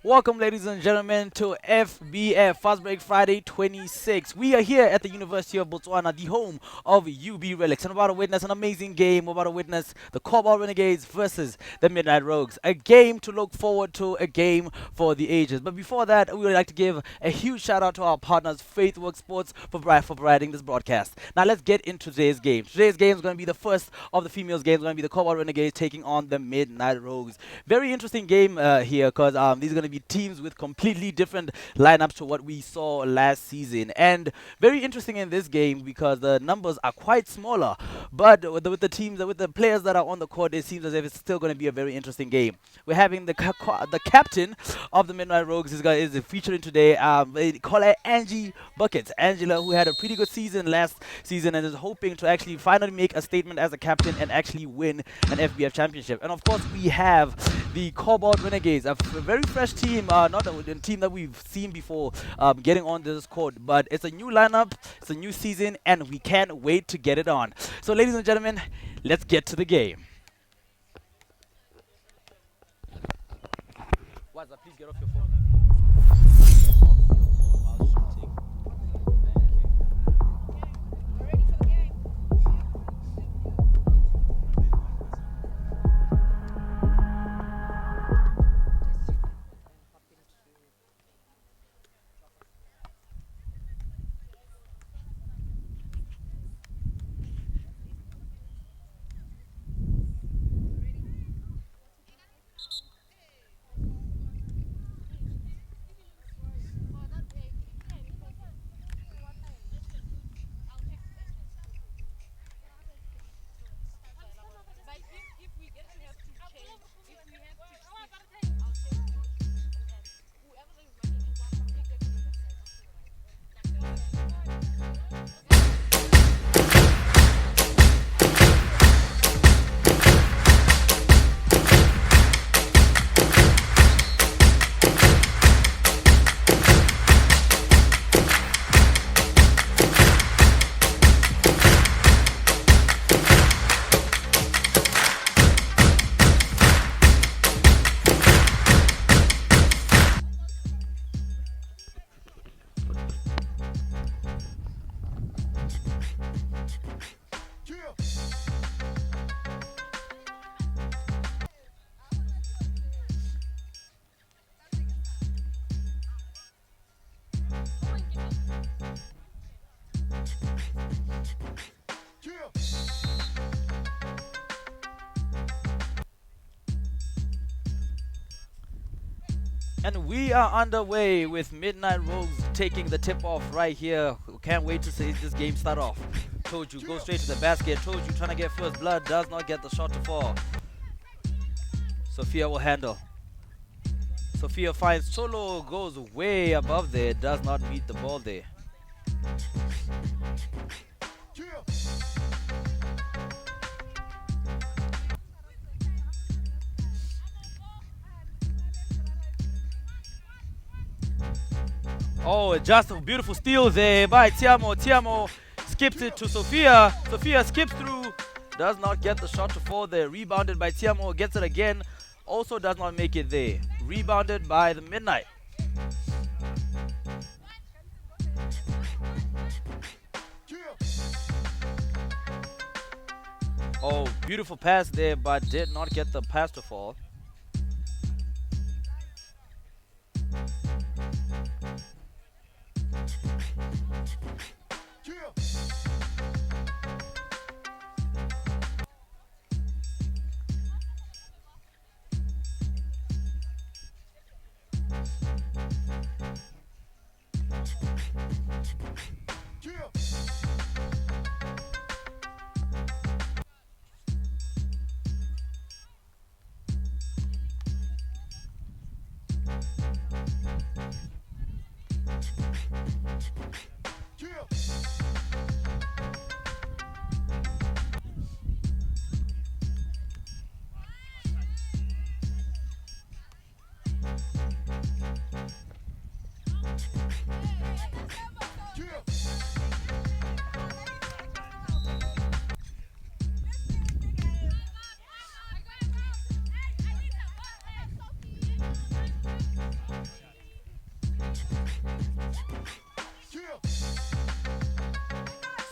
Welcome, ladies and gentlemen, to FBF Fast Break Friday 26. We are here at the University of Botswana, the home of UB Relics, and we're about to witness an amazing game. We're about to witness the Cobalt Renegades versus the Midnight Rogues. A game to look forward to, a game for the ages. But before that, we would like to give a huge shout out to our partners, Faithwork Sports, for providing this broadcast. Now, let's get into today's game. Today's game is going to be the first of the females' games. It's going to be the Cobalt Renegades taking on the Midnight Rogues. Very interesting game here because these are going to be teams with completely different lineups to what we saw last season, and very interesting in this game because the numbers are quite smaller, but with the teams, with the players that are on the court, it seems as if it's still going to be a very interesting game. We're having the captain of the Midnight Rogues is featuring today. They call her Angie Buckets. Angela, who had a pretty good season last season and is hoping to actually finally make a statement as a captain and actually win an FBF championship. And of course, we have the Cobalt Renegades, a very fresh team, not a team that we've seen before getting on this court, but it's a new lineup, it's a new season, and we can't wait to get it on. So, ladies and gentlemen, let's get to the game. Waza, please get off your phone. Get off your phone while shooting. And we are underway with Midnight Rogues taking the tip off right here. Can't wait to see this game start off. Told you, go straight to the basket. Told you, trying to get first blood, does not get the shot to fall. Sophia will handle. Sophia finds Solo, goes way above there, does not meet the ball there. Oh, just a beautiful steal there by Tiamo. Tiamo skips it to Sophia. Sophia skips through, does not get the shot to fall there. Rebounded by Tiamo, gets it again, also does not make it there. Rebounded by the Midnight. Oh, beautiful pass there, but did not get the pass to fall.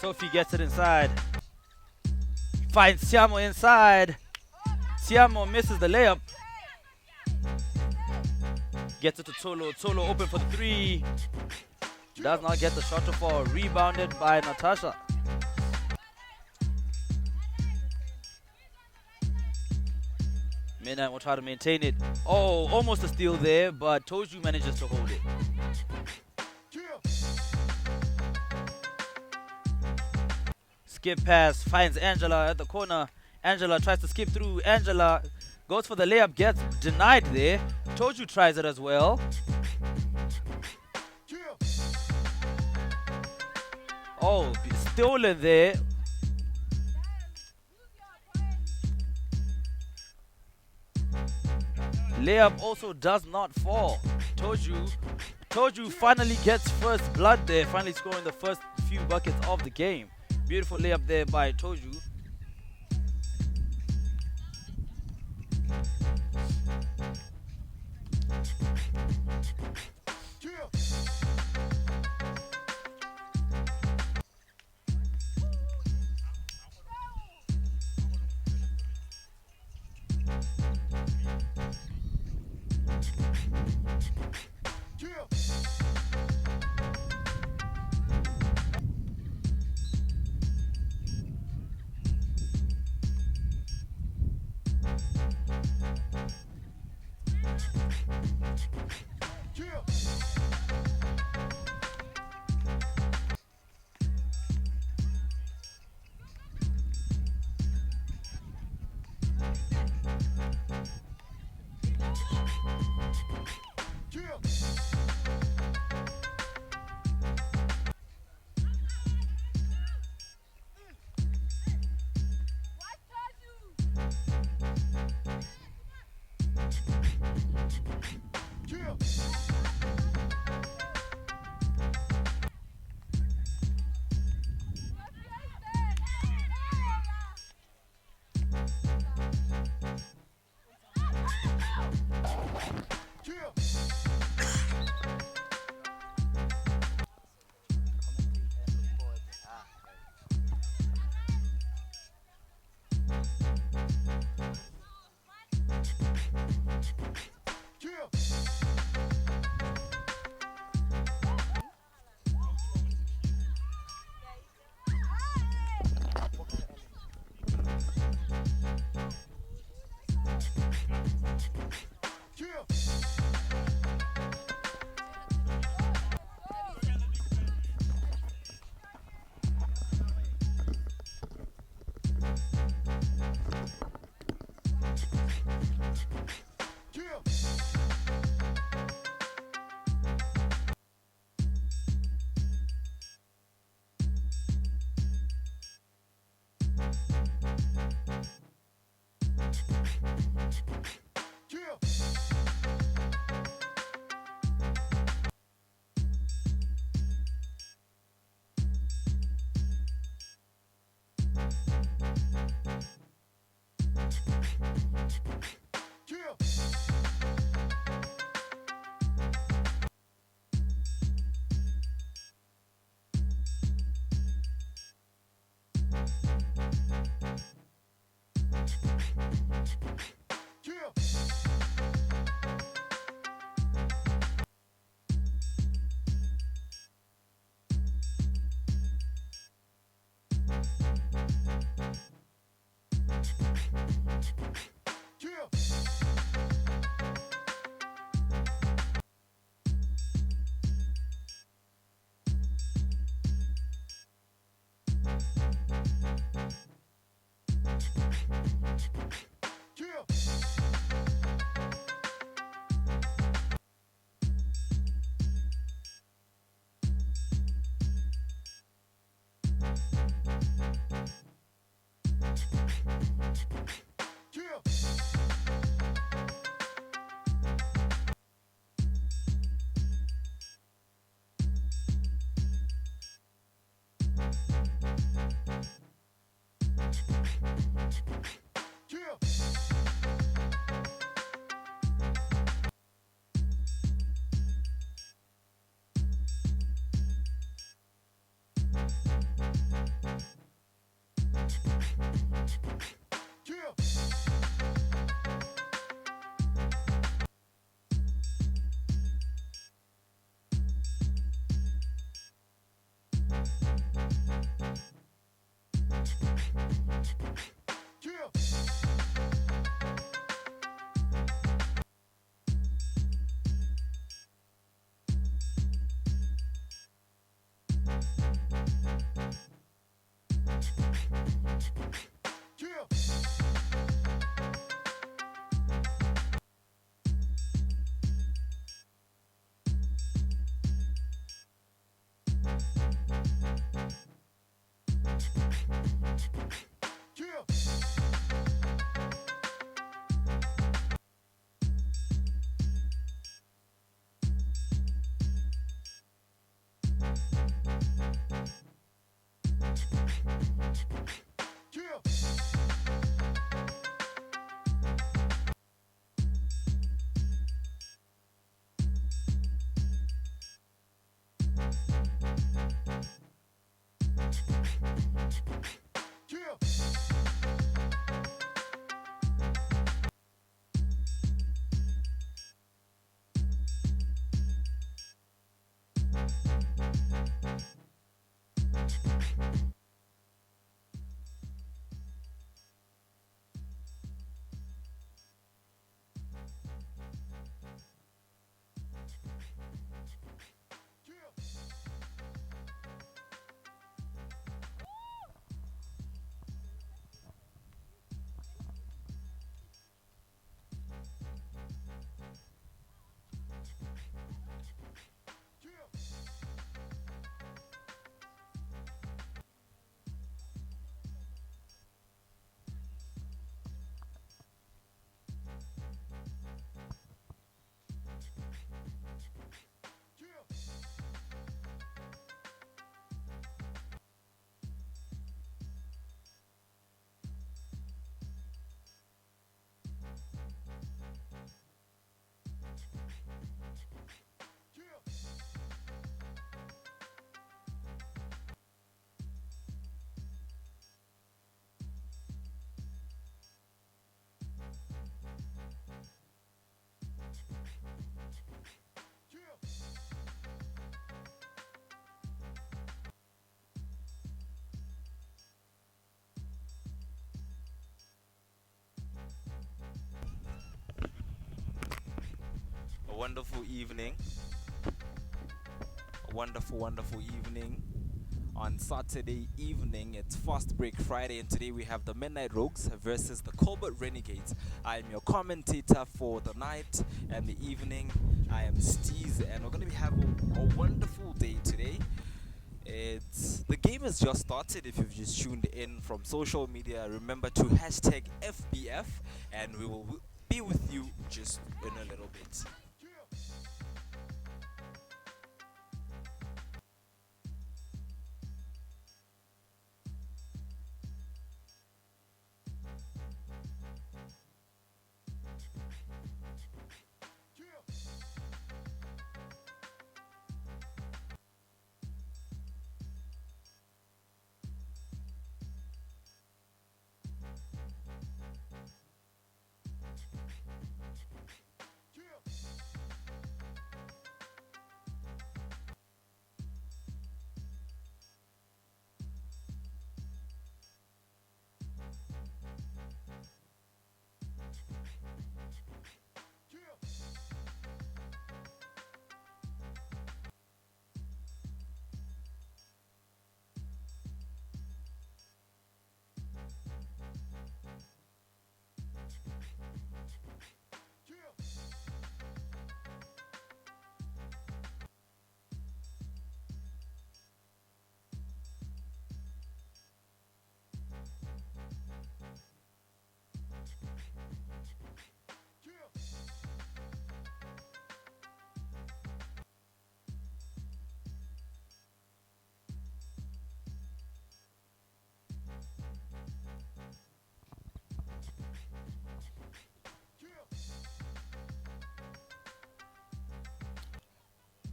Sophie gets it inside. Finds Siamo inside. Siamo misses the layup. Gets it to Tolo. Tolo open for the 3. Does not get the shot to fall. Rebounded by Natasha. Midnight will try to maintain it. Oh, almost a steal there, but Toju manages to hold it. Skip pass, finds Angela at the corner. Angela tries to skip through. Angela goes for the layup, gets denied there. Toju tries it as well. Oh, stolen there. Layup also does not fall. Toju finally gets first blood there, finally scoring the first few buckets of the game. Beautiful layup there by Toju. A wonderful evening, a wonderful evening. On Saturday evening, it's Fast Break Friday, and today we have the Midnight Rogues versus the Cobalt Renegades. I'm your commentator for the night and the evening. I am Steez, and we're going to be having a wonderful day today. The game has just started. If you've just tuned in from social media, remember to hashtag FBF, and we will be with you just in a little bit.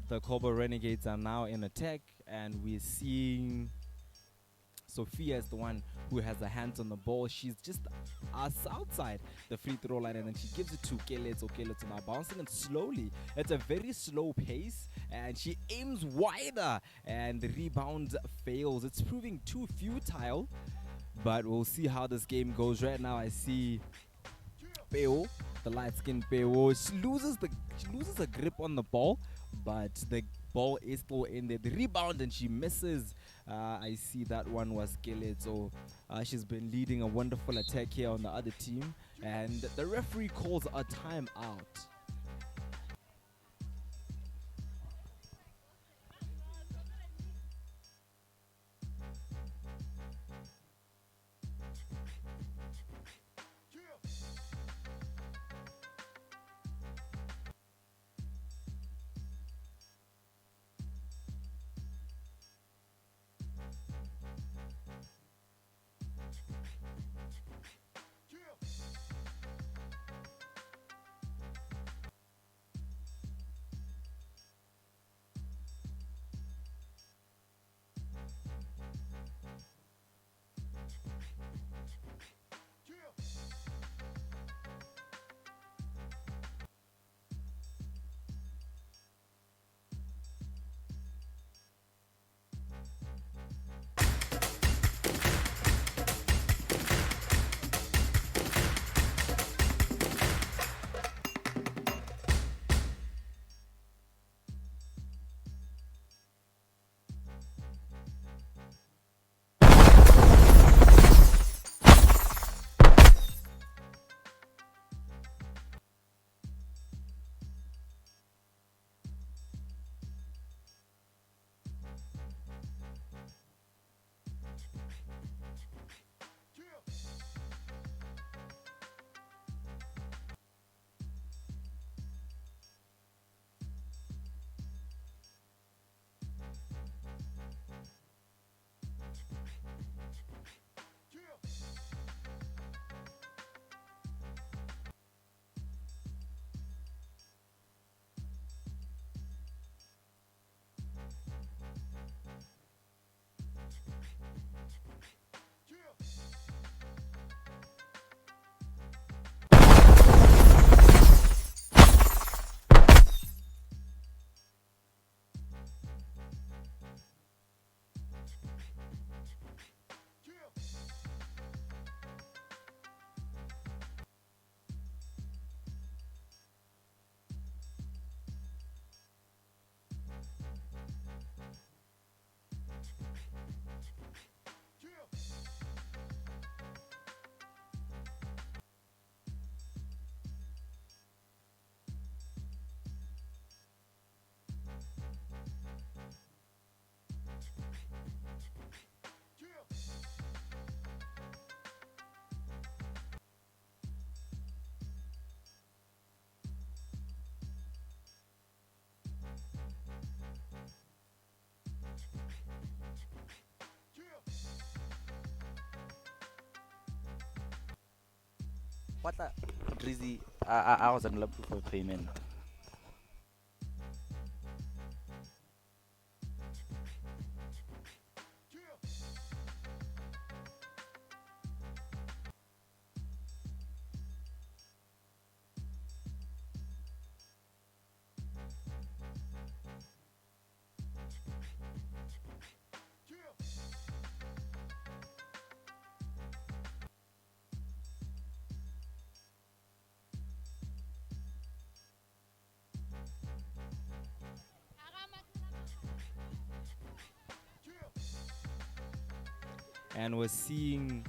The Cobalt Renegades are now in attack, and we're seeing Sophia is the one who has the hands on the ball. She's just outside the free throw line, and then she gives it to Keletso. Keletso now bouncing it slowly. It's a very slow pace, and she aims wider, and the rebound fails. It's proving too futile, but we'll see how this game goes. Right now, I see Peo, the light-skinned Peo, she loses a grip on the ball, but the ball is still in there. The rebound, and she misses. I see that one was Skelet. So she's been leading a wonderful attack here on the other team, and the referee calls a timeout. Drizzy, I was on for payment. And we're seeing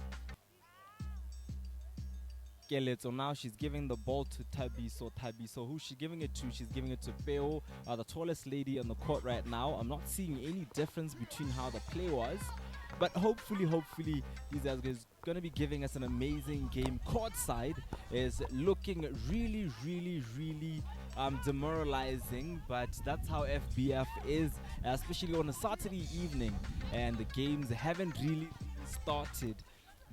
Keletso now. She's giving the ball to Tabiso. Tabiso, who's she giving it to? She's giving it to Peo, the tallest lady on the court right now. I'm not seeing any difference between how the play was, but hopefully, these guys is going to be giving us an amazing game. Courtside is looking really demoralizing, but that's how FBF is, especially on a Saturday evening, and the games haven't really started,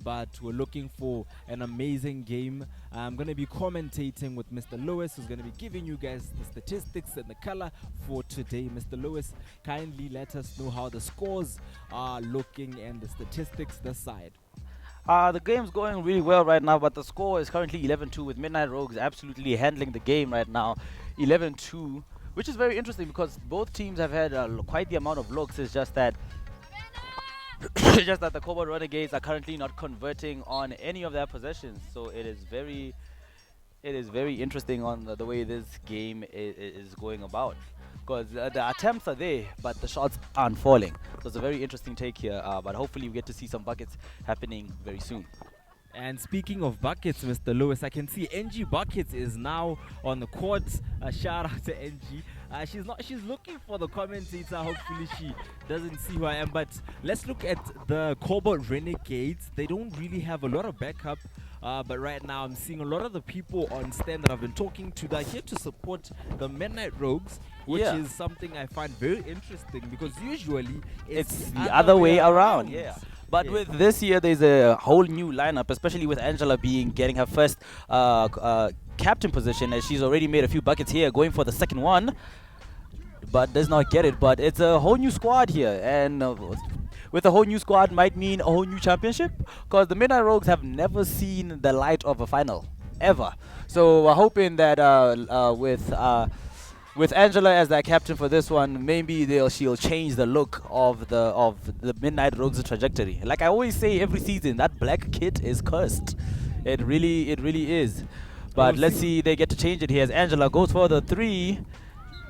but we're looking for an amazing game. I'm going to be commentating with Mr. Lewis, who's going to be giving you guys the statistics and the color for today. Mr. Lewis, kindly let us know how the scores are looking and the statistics this side. The game's going really well right now, but the score is currently 11-2 with Midnight Rogues absolutely handling the game right now, 11-2, which is very interesting because both teams have had quite the amount of looks. It's just that the Cobalt Renegades are currently not converting on any of their possessions. So it is very interesting on the way this game is going about. Because the attempts are there, but the shots aren't falling. So it's a very interesting take here. But hopefully we get to see some buckets happening very soon. And speaking of buckets, Mr. Lewis, I can see NG Buckets is now on the court. Shout out to NG. She's looking for the commentator. Hopefully she doesn't see who I am. But let's look at the Cobalt Renegades. They don't really have a lot of backup. But right now I'm seeing a lot of the people on stand that I've been talking to that are here to support the Midnight Rogues, which is something I find very interesting because usually it's the other way around. Yeah. But with this year, there's a whole new lineup, especially with Angela getting her first captain position, as she's already made a few buckets here, going for the second one, but does not get it. But it's a whole new squad here, and with a whole new squad might mean a whole new championship, because the Midnight Rogues have never seen the light of a final, ever. So we're hoping that with Angela as their captain for this one, maybe she'll change the look of the Midnight Rogues' trajectory. Like I always say every season, that black kit is cursed. It really is. But let's see, they get to change it here as Angela goes for the three.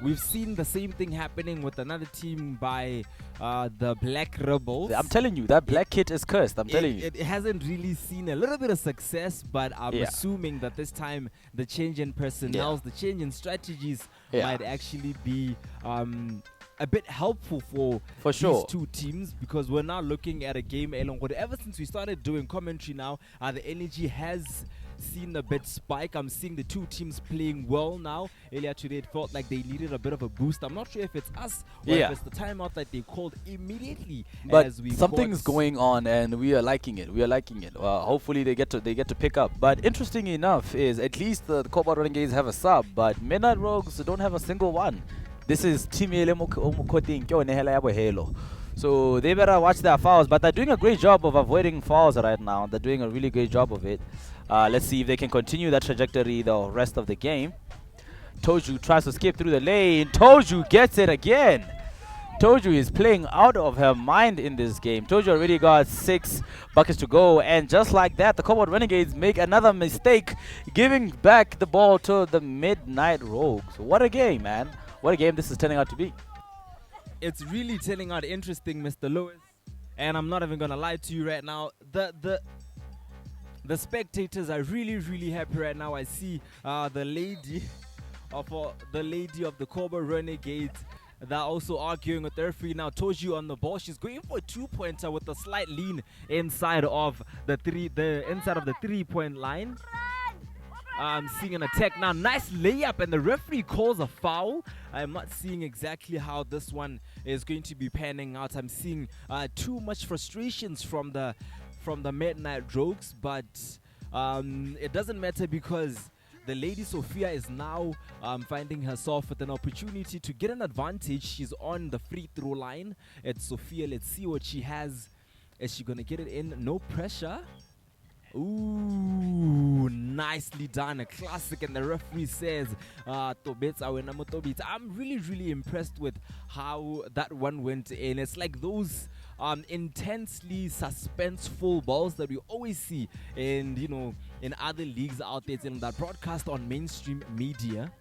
We've seen the same thing happening with another team by the Black Rebels. I'm telling you, that black kit is cursed. I'm telling you. It hasn't really seen a little bit of success, but I'm assuming that this time the change in personnel, the change in strategies might actually be a bit helpful for these two teams, because we're now looking at a game. Ever since we started doing commentary now, the energy has seen a bit spike. I'm seeing the two teams playing well now. Earlier today, it felt like they needed a bit of a boost. I'm not sure if it's us or if it's the timeout that they called immediately. But as we something's going on, and we are liking it. Hopefully they get to pick up. But interesting enough is at least the Cobalt Renegades have a sub, but Midnight Rogues don't have a single one. This is Team Helo. So they better watch their fouls, but they're doing a great job of avoiding fouls right now. They're doing a really great job of it. Let's see if they can continue that trajectory the rest of the game. Toju tries to skip through the lane. Toju gets it again. Toju is playing out of her mind in this game. Toju already got 6 buckets to go, and just like that, the Cobalt Renegades make another mistake, giving back the ball to the Midnight Rogues. What a game, man. What a game this is turning out to be. It's really turning out interesting, Mr. Lewis. And I'm not even going to lie to you right now. The spectators are really happy right now. I see the lady of the Cobalt Renegades. They're also arguing with the referee now. Toju on the ball. She's going for a 2-pointer with a slight lean inside of the 3-point line. I'm seeing an attack now. Nice layup, and the referee calls a foul. I'm not seeing exactly how this one is going to be panning out. I'm seeing too much frustrations from the Midnight Rogues, but It doesn't matter because the lady Sophia is now finding herself with an opportunity to get an advantage. She's on the free throw line. It's Sophia. Let's see what she has. Is she gonna get it in? No pressure. Ooh, nicely done. A classic. And the referee says, I'm really impressed with how that one went in. It's like those intensely suspenseful balls that we always see in other leagues out there in that broadcast on mainstream media.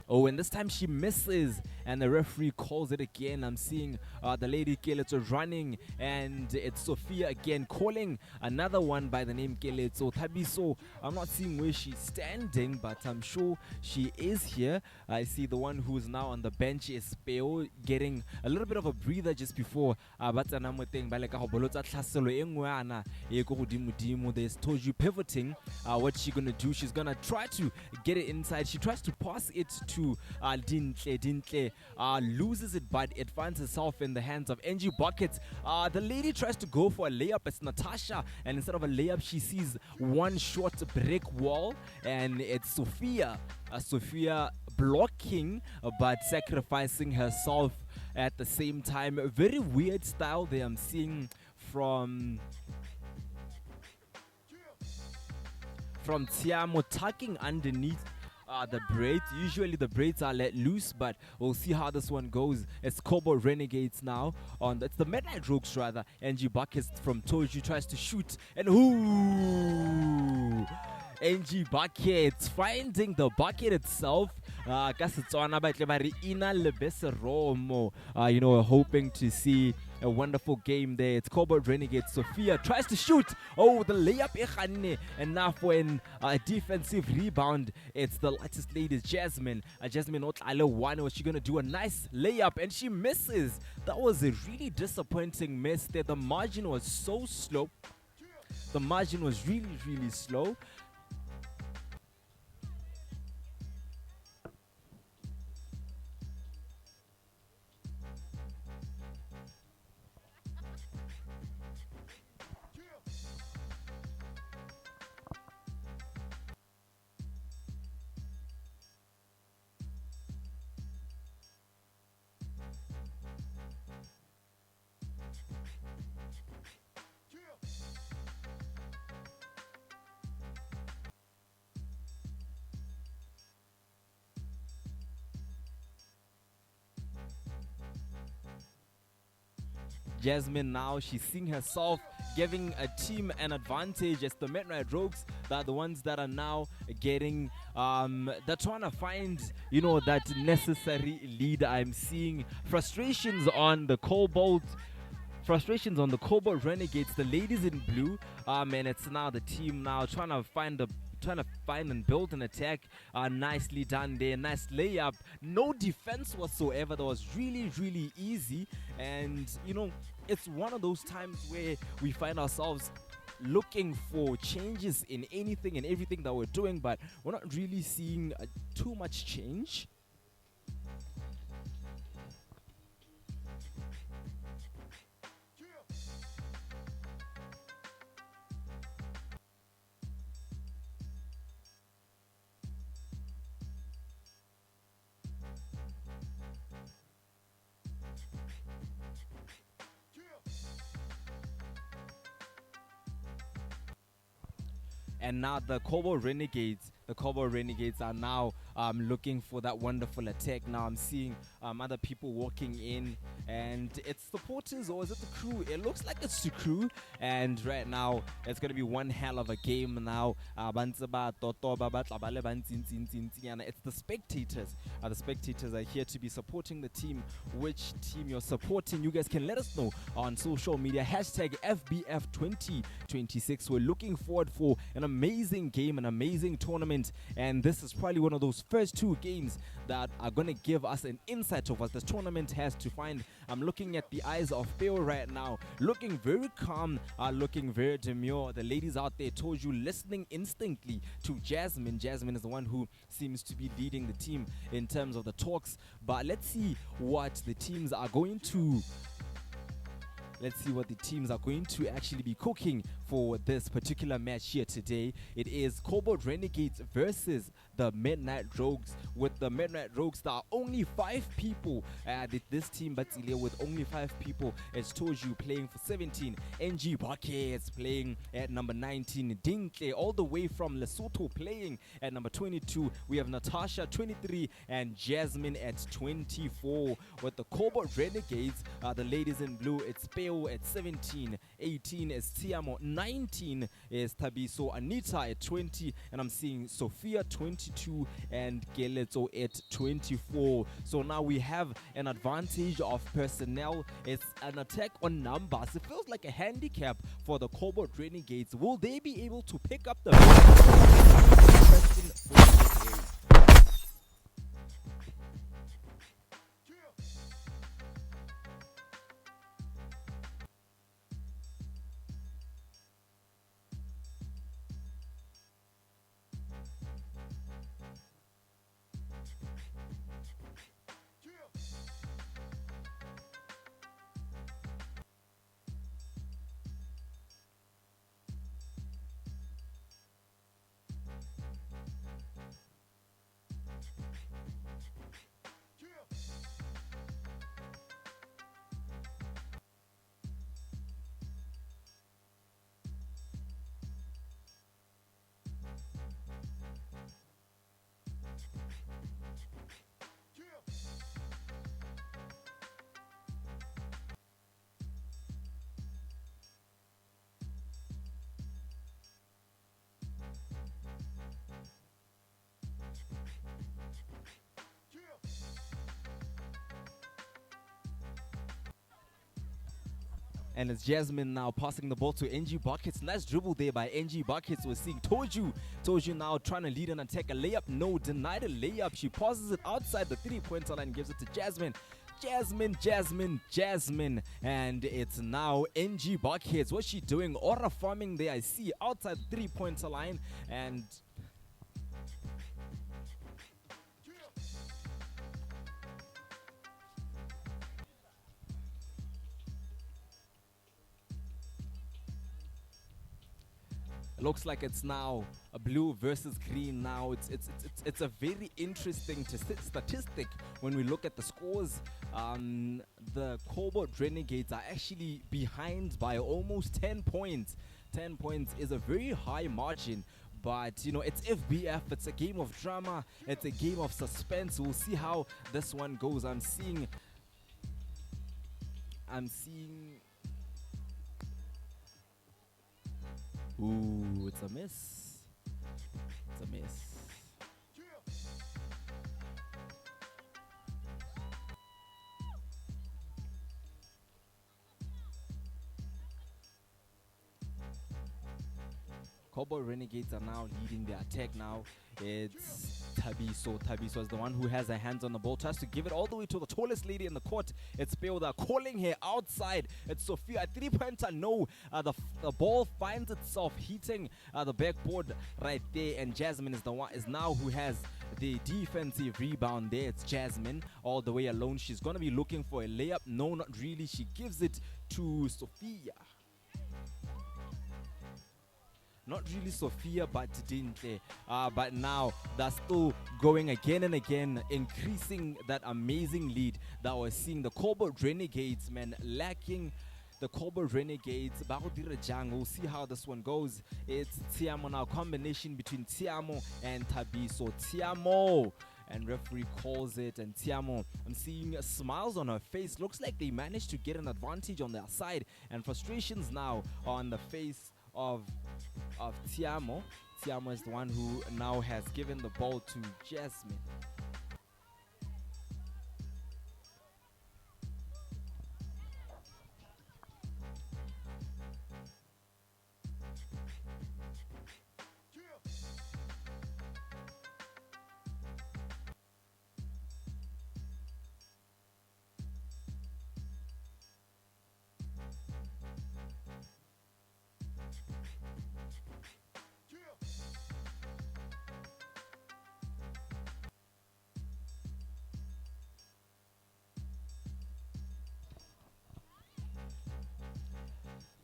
Oh, and this time she misses, and the referee calls it again. I'm seeing the lady Keletso running, and it's Sophia again calling another one by the name Keletso Tabiso. I'm not seeing where she's standing, but I'm sure she is here. I see the one who's now on the bench is Peo, getting a little bit of a breather just before. There's Toju pivoting. What's she gonna do? She's gonna try to get it inside. She tries to pass it to Dintle, loses it, but it finds itself in the hands of NG Bucket. The lady tries to go for a layup. It's Natasha, and instead of a layup, she sees one short brick wall, and it's Sophia. Sophia blocking, but sacrificing herself at the same time. A very weird style there I'm seeing from Tiamo tucking underneath the braids. Usually the braids are let loose, but we'll see how this one goes. It's Cobalt Renegades now. It's the Midnight Rouges rather. NG Buckets from Toju tries to shoot, and ooh! NG Buckets finding the bucket itself. Hoping to see a wonderful game there. It's Cobalt Renegades. Sophia tries to shoot. Oh, the layup. And now for a defensive rebound, it's the lightest lady, Jasmine. Jasmine one. Was she going to do a nice layup? And she misses. That was a really disappointing miss there. The margin was so slow. The margin was really slow. Jasmine now, she's seeing herself giving a team an advantage. It's the Midnight Rouges that are the ones that are now getting, they're trying to find, that necessary lead. I'm seeing frustrations on the Cobalt Renegades, the ladies in blue, and it's now the team now trying to find and build an attack. Nicely done there. Nice layup. No defense whatsoever. That was really easy. And it's one of those times where we find ourselves looking for changes in anything and everything that we're doing, but we're not really seeing too much change. And now the Cobalt Renegades are now looking for that wonderful attack. Now I'm seeing other people walking in, and it's supporters, or is it the crew? It looks like it's the crew, and right now it's going to be one hell of a game now. It's the spectators. The spectators are here to be supporting the team. Which team you're supporting, you guys can let us know on social media. Hashtag FBF2026. We're looking forward for an amazing game, an amazing tournament, and this is probably one of those first two games that are going to give us an insight of what this tournament has to find. I'm looking at the eyes of Phil right now, looking very calm, looking very demure. The ladies out there told you, listening instantly to Jasmine. Jasmine is the one who seems to be leading the team in terms of the talks, but let's see what the teams are going to Let's see what the teams are going to actually be cooking for this particular match here today. It is Cobalt Renegades versus the Midnight Rogues. With the Midnight Rogues, there are only 5 people. This team, Batilia, with only 5 people, as Toju playing for 17, NG Buckets playing at number 19, Dinkley all the way from Lesotho playing at number 22. We have Natasha 23 and Jasmine at 24. With the Cobalt Renegades, the ladies in blue, it's Peo at 17, 18 is Tiamo, 19 is Tabiso, Anita at 20, and I'm seeing Sophia 22 and Geleto at 24. So now we have an advantage of personnel. It's an attack on numbers. It feels like a handicap for the Cobalt Renegades. Will they be able to pick up the question for today? And it's Jasmine now passing the ball to NG Buckets. Nice dribble there by NG Buckets. We're seeing Toju. Toju now trying to lead an attack. A layup. No, denied a layup. She passes it outside the 3-pointer line. Gives it to Jasmine. Jasmine. And it's now NG Buckets. What's she doing? Aura farming there. I see outside the 3-pointer line. And it looks like it's now a blue versus green. Now it's a very interesting statistic when we look at the scores. The Cobalt Renegades are actually behind by almost 10 points. 10 points is a very high margin. But, you know, it's FBF. It's a game of drama. It's a game of suspense. We'll see how this one goes. I'm seeing ooh, it's a miss. It's a miss. Cobalt Renegades are now leading the attack now. It's Tabiso. Tabiso is the one who has her hands on the ball. Tries to give it all the way to the tallest lady in the court. It's Peoda calling her outside. It's Sophia. A 3-pointer. No. The ball finds itself hitting the backboard right there. And Jasmine is now who has the defensive rebound there. It's Jasmine all the way alone. She's going to be looking for a layup. No, not really. She gives it to Sophia. Not really Sophia, but Dintle. But now they're still going again and again, increasing that amazing lead that we're seeing. The Cobalt Renegades, man, lacking the Cobalt Renegades. We'll see how this one goes. It's Tiamo now, combination between Tiamo and Tabiso. Tiamo! And referee calls it, and Tiamo, I'm seeing smiles on her face. Looks like they managed to get an advantage on their side, and frustrations now on the face of Tiamo. Tiamo is the one who now has given the ball to Jasmine.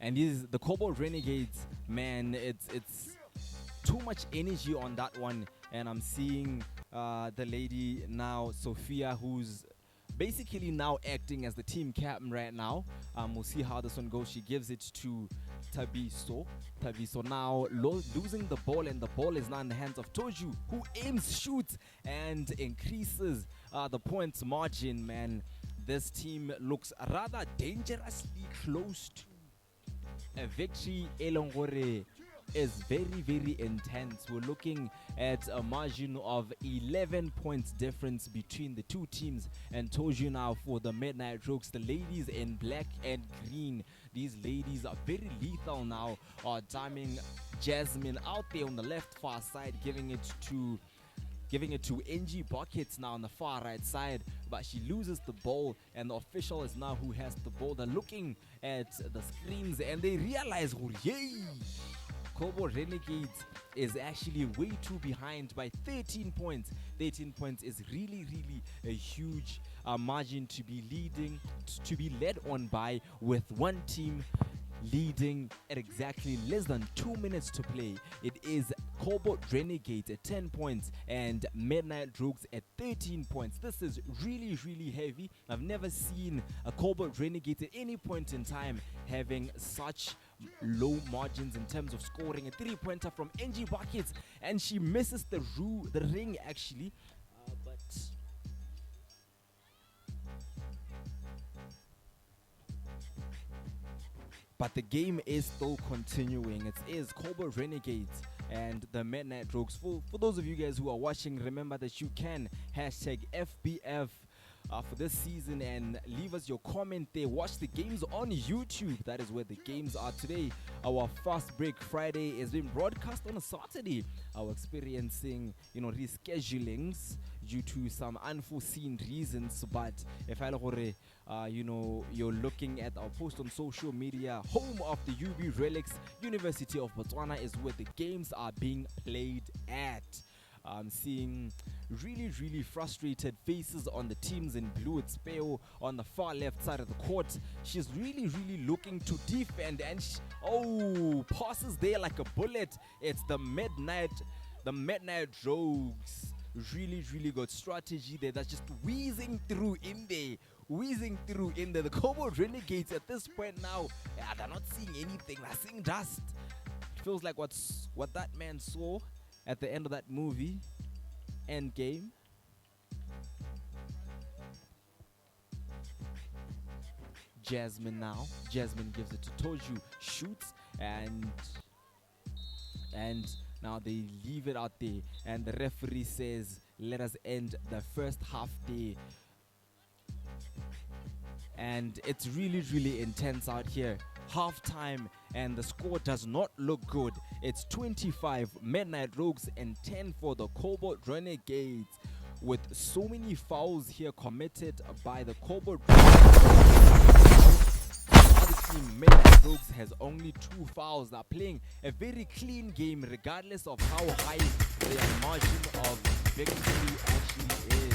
And the Cobalt Renegades, man, it's too much energy on that one. And I'm seeing the lady now, Sophia, who's basically now acting as the team captain right now. We'll see how this one goes. She gives it to Tabiso. Tabiso now losing the ball, and the ball is now in the hands of Toju, who aims, shoots, and increases the points margin, man. This team looks rather dangerously close to a victory. Elongore is very, very intense. We're looking at a margin of 11 points difference between the two teams. And told you now for the Midnight Rouges, the ladies in black and green. These ladies are very lethal now. Timing Jasmine out there on the left far side, giving it to NG Buckets now on the far right side, but she loses the ball, and the official is now who has the ball. They're looking at the screens and they realize, yay, Cobalt Renegades is actually way too behind by 13 points. 13 points is really, really a huge margin to be led on by, with one team leading at exactly less than 2 minutes to play. It is Cobalt Renegades at 10 points and Midnight Rouges at 13 points. This is really, really heavy. I've never seen a Cobalt Renegades at any point in time having such low margins in terms of scoring. A 3-pointer from NG Buckets, and she misses the ring actually, but the game is still continuing. It is Cobalt Renegades and the Midnight Rouges. For those of you guys who are watching, remember that you can hashtag FBF for this season and leave us your comment there. Watch the games on YouTube. That is where the games are today. Our Fast Break Friday is being broadcast on a Saturday. Our experiencing, reschedulings due to some unforeseen reasons. But if you're looking at our post on social media, home of the UB Relics, University of Botswana is where the games are being played at. I'm seeing really, really frustrated faces on the teams in blue. It's Peo on the far left side of the court. She's really, really looking to defend, and passes there like a bullet. It's the Midnight Rouges. Really, really good strategy there. That's just wheezing through in there. The Cobalt Renegades at this point now, they're not seeing anything. They're seeing dust. It feels like what that man saw at the end of that movie, Endgame. Jasmine gives it to Toju, shoots, and now they leave it out there, and the referee says, let us end the first half there. And it's really, really intense out here. Halftime, and the score does not look good. It's 25 Midnight Rouges and 10 for the Cobalt Renegades, with so many fouls here committed by the Cobalt Renegades. The team Midnight Rouges has only 2 fouls. They're playing a very clean game regardless of how high their margin of victory actually is.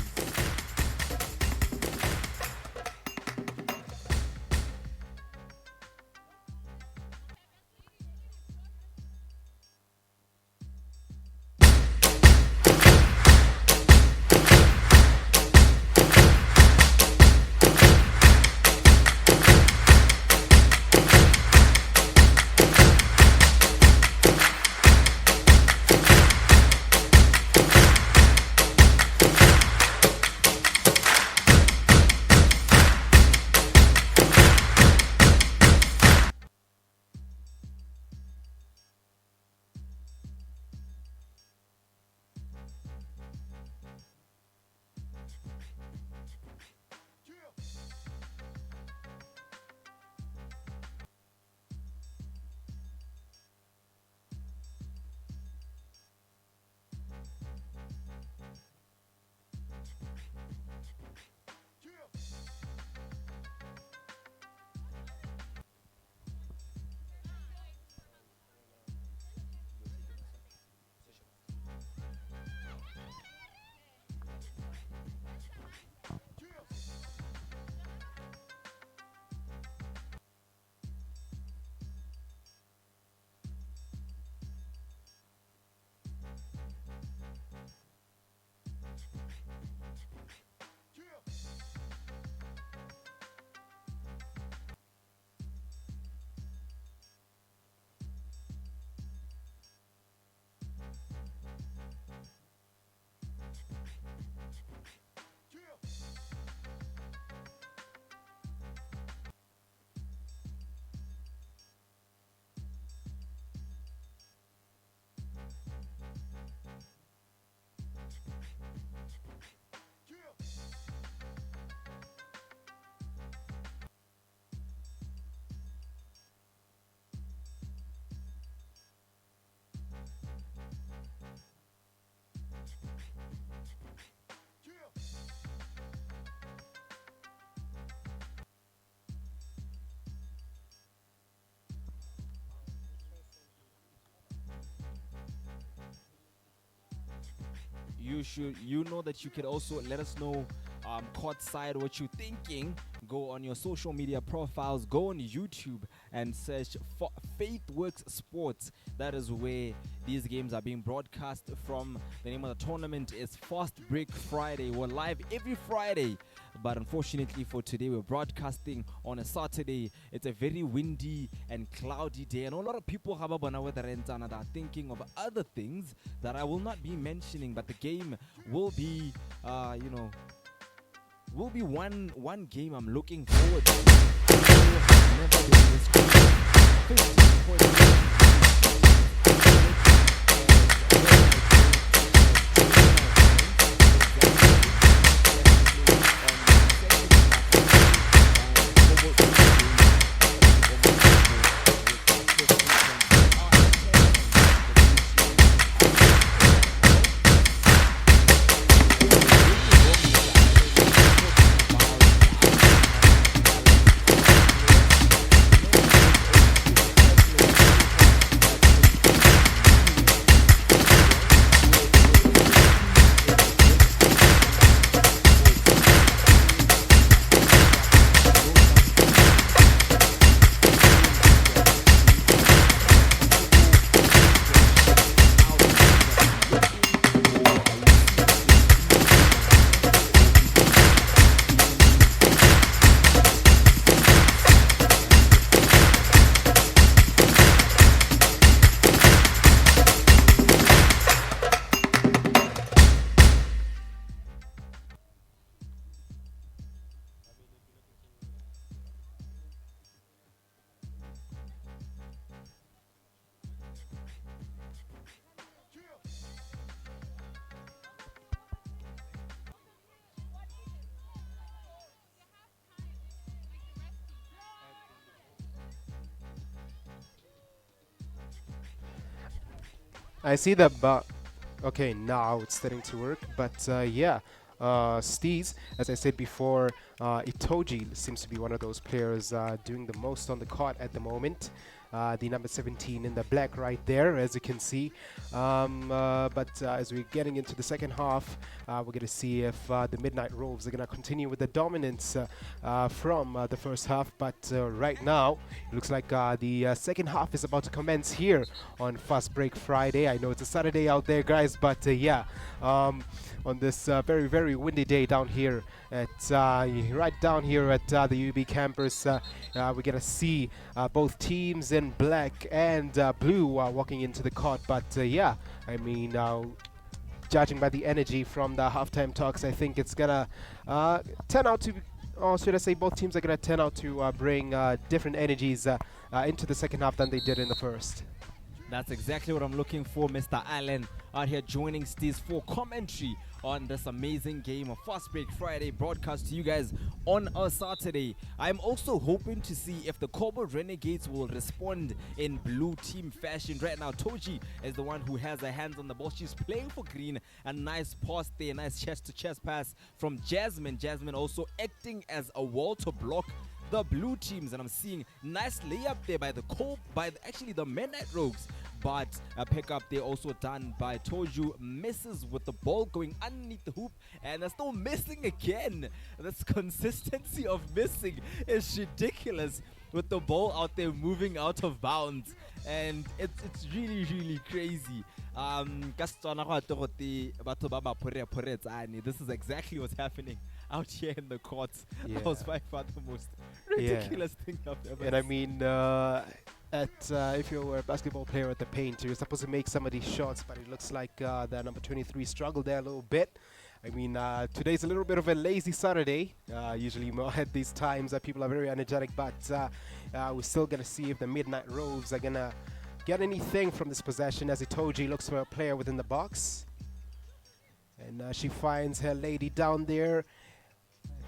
you know that you could also let us know court side what you're thinking. Go on your social media profiles, go on YouTube and search for Faithworks Sports. That is where these games are being broadcast from. The name of the tournament is Fast Break Friday. We're live every Friday, but unfortunately for today we're broadcasting on a Saturday. It's a very windy and cloudy day, and a lot of people have a weather and are thinking of other things that I will not be mentioning, but the game will be will be one game I'm looking forward to. Never been this close. 15 points. I see that, but okay, now it's starting to work. But yeah, Steez, as I said before, Itoji seems to be one of those players doing the most on the court at the moment. The number 17 in the black right there, as you can see. But as we're getting into the second half, we're going to see if the Midnight Rouges are going to continue with the dominance from the first half. But right now, it looks like the second half is about to commence here on Fast Break Friday. I know it's a Saturday out there, guys, but yeah, on this very, very windy day down here at right down here at the UB campus, we're going to see both teams in black and blue walking into the court. But yeah, I mean, judging by the energy from the halftime talks, I think it's gonna turn out to, or should I say, both teams are gonna turn out to bring different energies into the second half than they did in the first. That's exactly what I'm looking for, Mr. Allen, out here joining Steez for commentary on this amazing game of Fast Break Friday, broadcast to you guys on a Saturday. I'm also hoping to see if the Cobalt Renegades will respond in blue team fashion. Right now, Toji is the one who has her hands on the ball. She's playing for green. A nice pass there, nice chest-to-chest pass from Jasmine. Jasmine also acting as a wall to block the blue teams, and I'm seeing nice layup there by the actually the Midnight Rouges, but a pickup there also done by Toju. Misses with the ball going underneath the hoop, and they're still missing again. This consistency of missing is ridiculous, with the ball out there moving out of bounds, and it's really crazy. This is exactly what's happening out here in the courts. Yeah. That was by far the most ridiculous thing I've ever And I seen. mean, if you're a basketball player at the paint, you're supposed to make some of these shots, but it looks like the number 23 struggled there a little bit. I mean, today's a little bit of a lazy Saturday. Usually at these times, people are very energetic, but we're still going to see if the Midnight Rouges are going to get anything from this possession, as Itoji looks for a player within the box. And she finds her lady down there,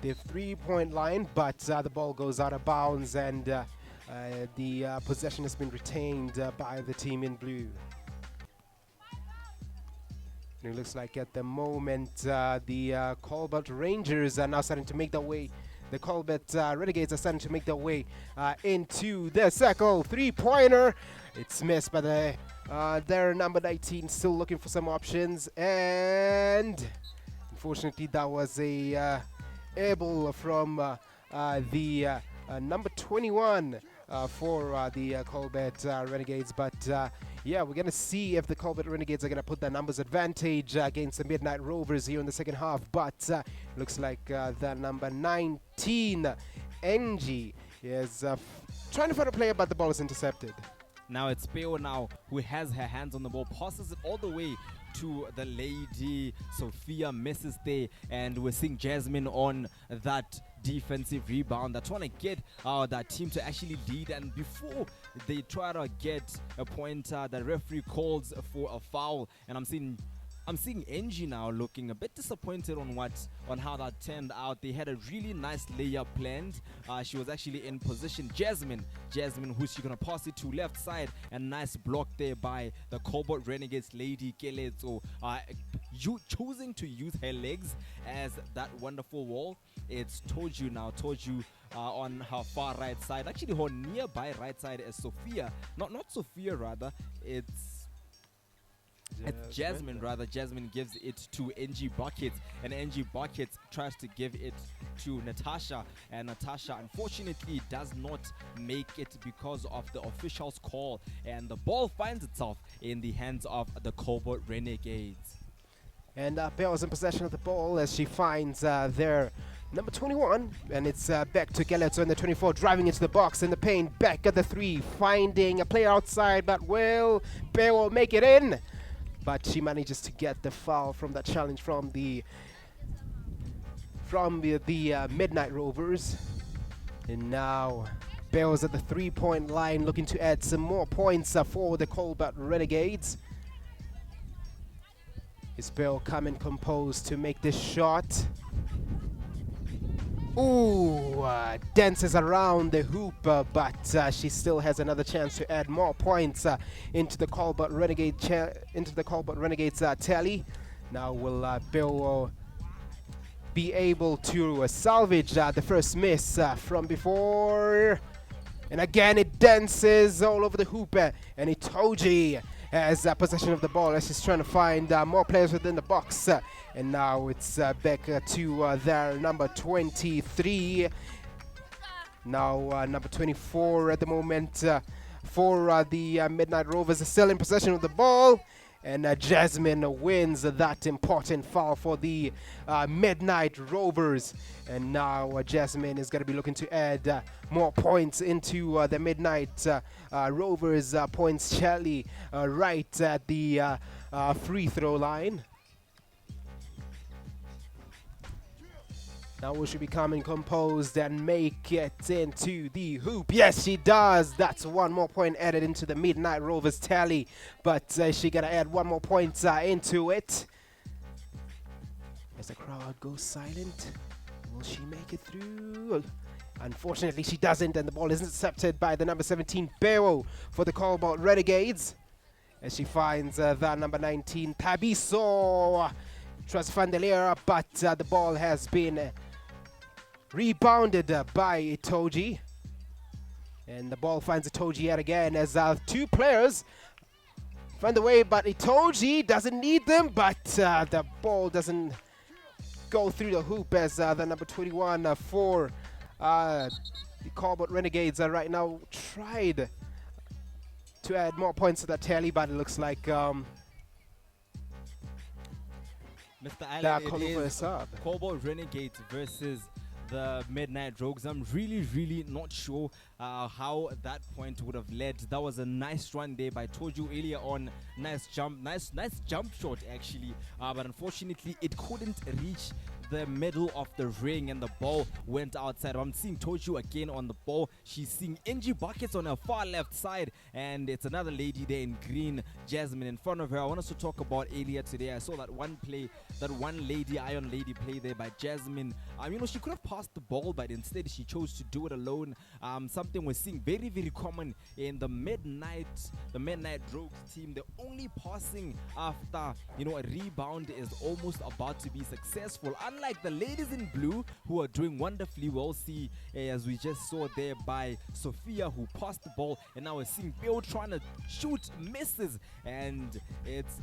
the 3-point line, but the ball goes out of bounds, and the possession has been retained by the team in blue. And it looks like at the moment the Cobalt Rangers are now starting to make their way. The Cobalt Renegades are starting to make their way into the circle. 3-pointer. It's missed by the Their number 19 still looking for some options, and unfortunately that was a air ball from the number 21 for the Cobalt Renegades. But yeah, we're going to see if the Cobalt Renegades are going to put their numbers advantage against the Midnight Rovers here in the second half. But looks like the number 19, NG, is trying to find a player, but the ball is intercepted. Now it's Peo now who has her hands on the ball, passes it all the way to the lady. Sophia misses there, and we're seeing Jasmine on that defensive rebound. They're trying to get that team to actually lead, and before they try to get a pointer, the referee calls for a foul, and I'm seeing Angie now looking a bit disappointed on how that turned out. They had a really nice layup planned. She was actually in position. Jasmine, who's she gonna pass it to left side, and nice block there by the Cobalt Renegades lady Keletso. You choosing to use her legs as that wonderful wall. It's Toju now. Toju on her far right side. Actually, her nearby right side is Sophia. Not Sophia, rather. It's Jasmine, rather. Jasmine gives it to NG Buckets, and NG Buckets tries to give it to Natasha, and Natasha unfortunately does not make it because of the official's call, and the ball finds itself in the hands of the Cobalt Renegades. And Bell is in possession of the ball as she finds their number 21, and it's back to Gelato in the 24, driving into the box in the paint, back at the 3, finding a player outside, but Bell will make it in. But she manages to get the foul from that challenge from the Midnight Rovers. And now Bell's at the 3-point line, looking to add some more points for the Cobalt Renegades. Is Bell coming composed to make this shot? Ooh, dances around the hoop, but she still has another chance to add more points into the Cobalt Renegades tally. Now will Bill be able to salvage the first miss from before? And again, it dances all over the hoop, and Itoji has possession of the ball as he's trying to find more players within the box. And now it's back to their number 23. Now number 24 at the moment for the Midnight Rovers is still in possession of the ball. And Jasmine wins that important foul for the Midnight Rovers. And now Jasmine is going to be looking to add more points into the Midnight Rovers points tally right at the free throw line. Now we should be coming composed and make it into the hoop. Yes, she does. That's one more point added into the Midnight Rovers tally. But she got to add one more point into it. As the crowd goes silent, will she make it through? Unfortunately, she doesn't, and the ball is intercepted by the number 17, Bero, for the Cobalt Renegades. As she finds the number 19, Tabiso. Tries to find the layer, but the ball has been rebounded by Itoji. And the ball finds Itoji yet again as two players find the way, but Itoji doesn't need them, but the ball doesn't go through the hoop as the number 21 for the Cobalt Renegades right now tried to add more points to that tally, but it looks like Mr. Allen, calling for a sub. Cobalt Renegades versus the Midnight Rogues. I'm really not sure how that point would have led. That was a nice run there by Toju earlier on. Nice jump shot actually, but unfortunately it couldn't reach the middle of the ring and the ball went outside. I'm seeing Toju again on the ball. She's seeing NG Buckets on her far left side, and it's another lady there in green, Jasmine, in front of her. I want us to talk about earlier today. I saw that one play, that one lady, Iron Lady play there by Jasmine. She could have passed the ball, but instead she chose to do it alone. Something we're seeing very common in the Midnight Rogues team. They're only passing after a rebound is almost about to be successful. unlike the ladies in blue who are doing wonderfully well. See, as we just saw there by Sophia, who passed the ball, and now we're seeing Bill trying to shoot, misses, and it's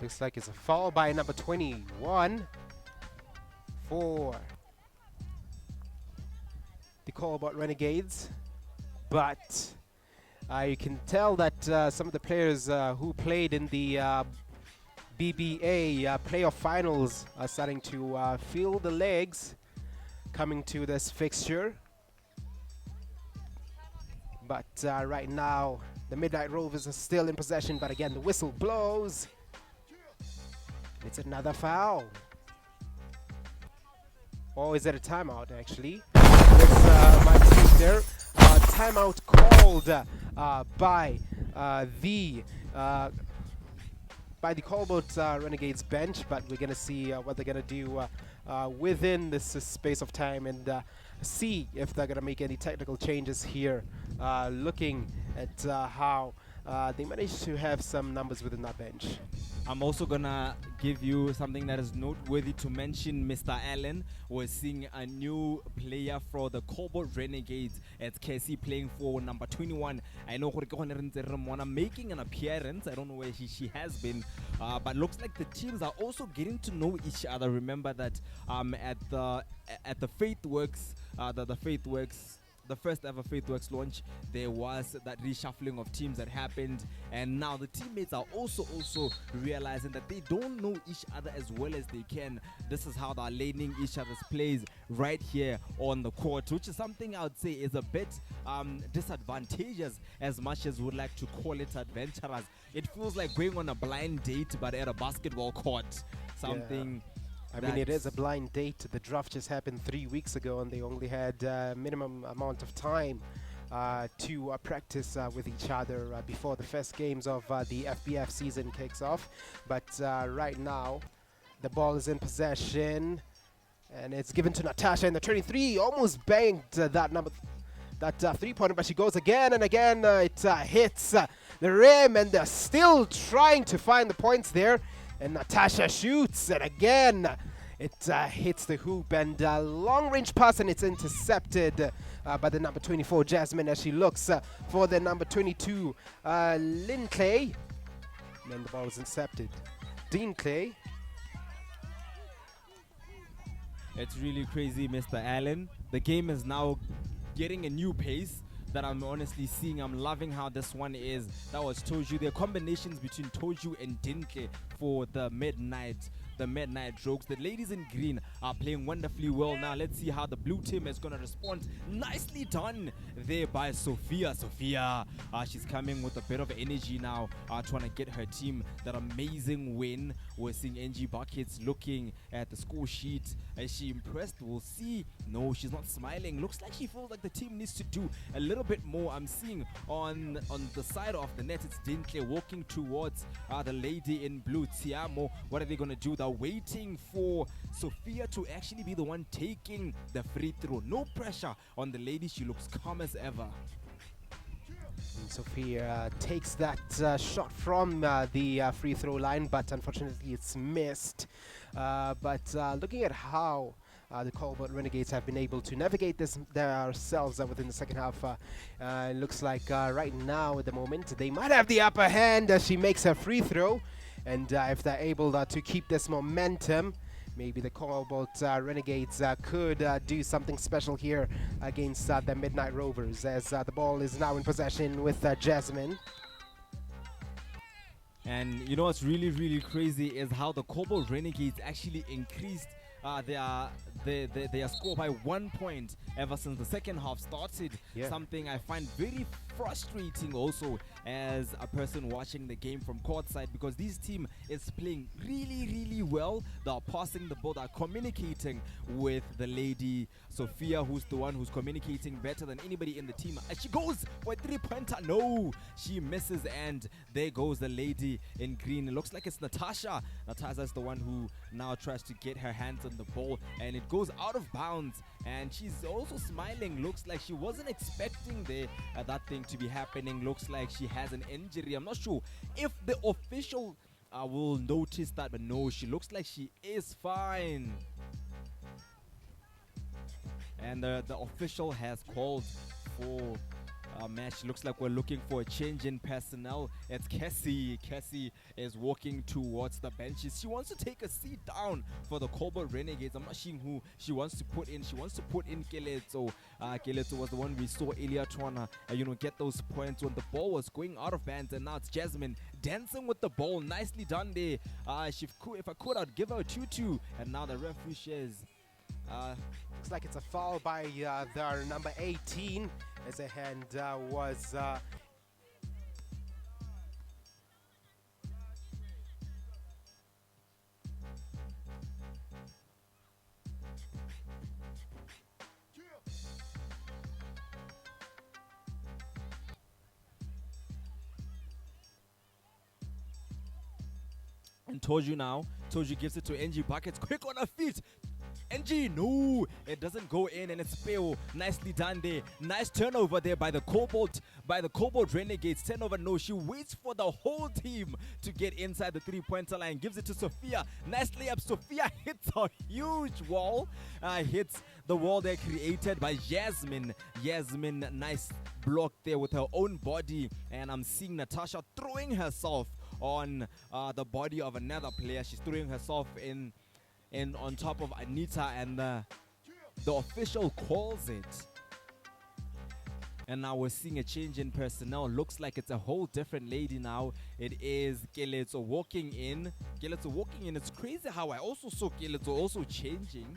Looks like it's a foul by number 21 for the Cobalt Renegades. But you can tell that some of the players who played in the BBA playoff finals are starting to feel the legs coming to this fixture. But right now, the Midnight Rovers are still in possession, but again, the whistle blows. It's another foul. Or is it a timeout, actually? It's my mistake there. Timeout called by the Cobalt Renegades bench, but we're going to see what they're going to do within this space of time and see if they're going to make any technical changes here, looking at how they managed to have some numbers within that bench. I'm also gonna give you something that is noteworthy to mention. Mr. Allen, we're seeing a new player for the Cobalt Renegades. It's Casey playing for number 21. I know Ramona making an appearance. I don't know where she has been, but looks like the teams are also getting to know each other. Remember that at the Faithworks, the first ever Faithworks launch, there was that reshuffling of teams that happened, and now the teammates are also realizing that they don't know each other as well as they can. This is how they're learning each other's plays right here on the court, which is something I would say is a bit disadvantageous as much as we would like to call it adventurous. It feels like going on a blind date but at a basketball court. Something. Yeah. I mean, it is a blind date. The draft just happened 3 weeks ago, and they only had minimum amount of time to practice with each other before the first games of the FBF season kicks off. But right now, the ball is in possession, and it's given to Natasha, and the 23 almost banged that three-pointer, but she goes again and again. It hits the rim, and they're still trying to find the points there. And Natasha shoots, and again it hits the hoop, and long-range pass, and it's intercepted by the number 24 Jasmine as she looks for the number 22 Lynn Clay. And then the ball is intercepted. Dean Clay. It's really crazy, Mr. Allen. The game is now getting a new pace that I'm honestly seeing. I'm loving how this one is. That was Toju. There are combinations between Toju and Dinke for the Midnight Rouges. The ladies in green are playing wonderfully well. Now let's see how the blue team is going to respond. Nicely done there by Sophia. She's coming with a bit of energy now, trying to get her team that amazing win. We're seeing NG Buckets looking at the score sheet. Is she impressed? We'll see. No, she's not smiling. Looks like she feels like the team needs to do a little bit more. I'm seeing on the side of the net, it's Dinkley walking towards the lady in blue, Tiamo. What are they going to do? They're waiting for Sophia to actually be the one taking the free throw. No pressure on the lady. She looks calm as ever. And Sophia takes that shot from the free throw line, but unfortunately it's missed. But looking at how the Cobalt Renegades have been able to navigate this themselves within the second half, it looks like right now at the moment they might have the upper hand as she makes her free throw. And if they're able to keep this momentum, maybe the Cobalt Renegades could do something special here against the Midnight Rovers, as the ball is now in possession with Jasmine. And you know what's really, really crazy is how the Cobalt Renegades actually increased their score by 1 point ever since the second half started. Yeah. Something I find very frustrating also as a person watching the game from courtside, because this team is playing really, really well. They're passing the ball, they're communicating with the lady Sophia, who's the one who's communicating better than anybody in the team. And she goes for a three-pointer. No, she misses, and there goes the lady in green. It looks like it's Natasha. Natasha's the one who now tries to get her hands on the ball, and it goes out of bounds, and she's also smiling. Looks like she wasn't expecting that thing to be happening. Looks like she has an injury. I'm not sure if the official will notice that, but no, she looks like she is fine. and the official has called for a match. Looks like we're looking for a change in personnel. It's Cassie. Cassie is walking towards the benches. She wants to take a seat down for the Cobalt Renegades. I'm not seeing who she wants to put in. She wants to put in Keletso. Keletso was the one we saw earlier trying to get those points when the ball was going out of bounds, and now it's Jasmine dancing with the ball. Nicely done there. If I could, I'd give her a 2-2, and now the referee shares. Looks like it's a foul by their number 18, as a hand was and Toju gives it to NG Buckets, quick on her feet. NG, no, it doesn't go in, and it's Peo. Nicely done there. Nice turnover there by the Cobalt Renegades. Turnover, no, she waits for the whole team to get inside the three-pointer line. Gives it to Sophia. Nice layup. Sophia hits a huge wall. Hits the wall there created by Jasmine. Jasmine, nice block there with her own body, and I'm seeing Natasha throwing herself on the body of another player. She's throwing herself in on top of Anita, and the official calls it. And now we're seeing a change in personnel. Looks like it's a whole different lady now. It is Keletso walking in. It's crazy how I also saw Keletso also changing.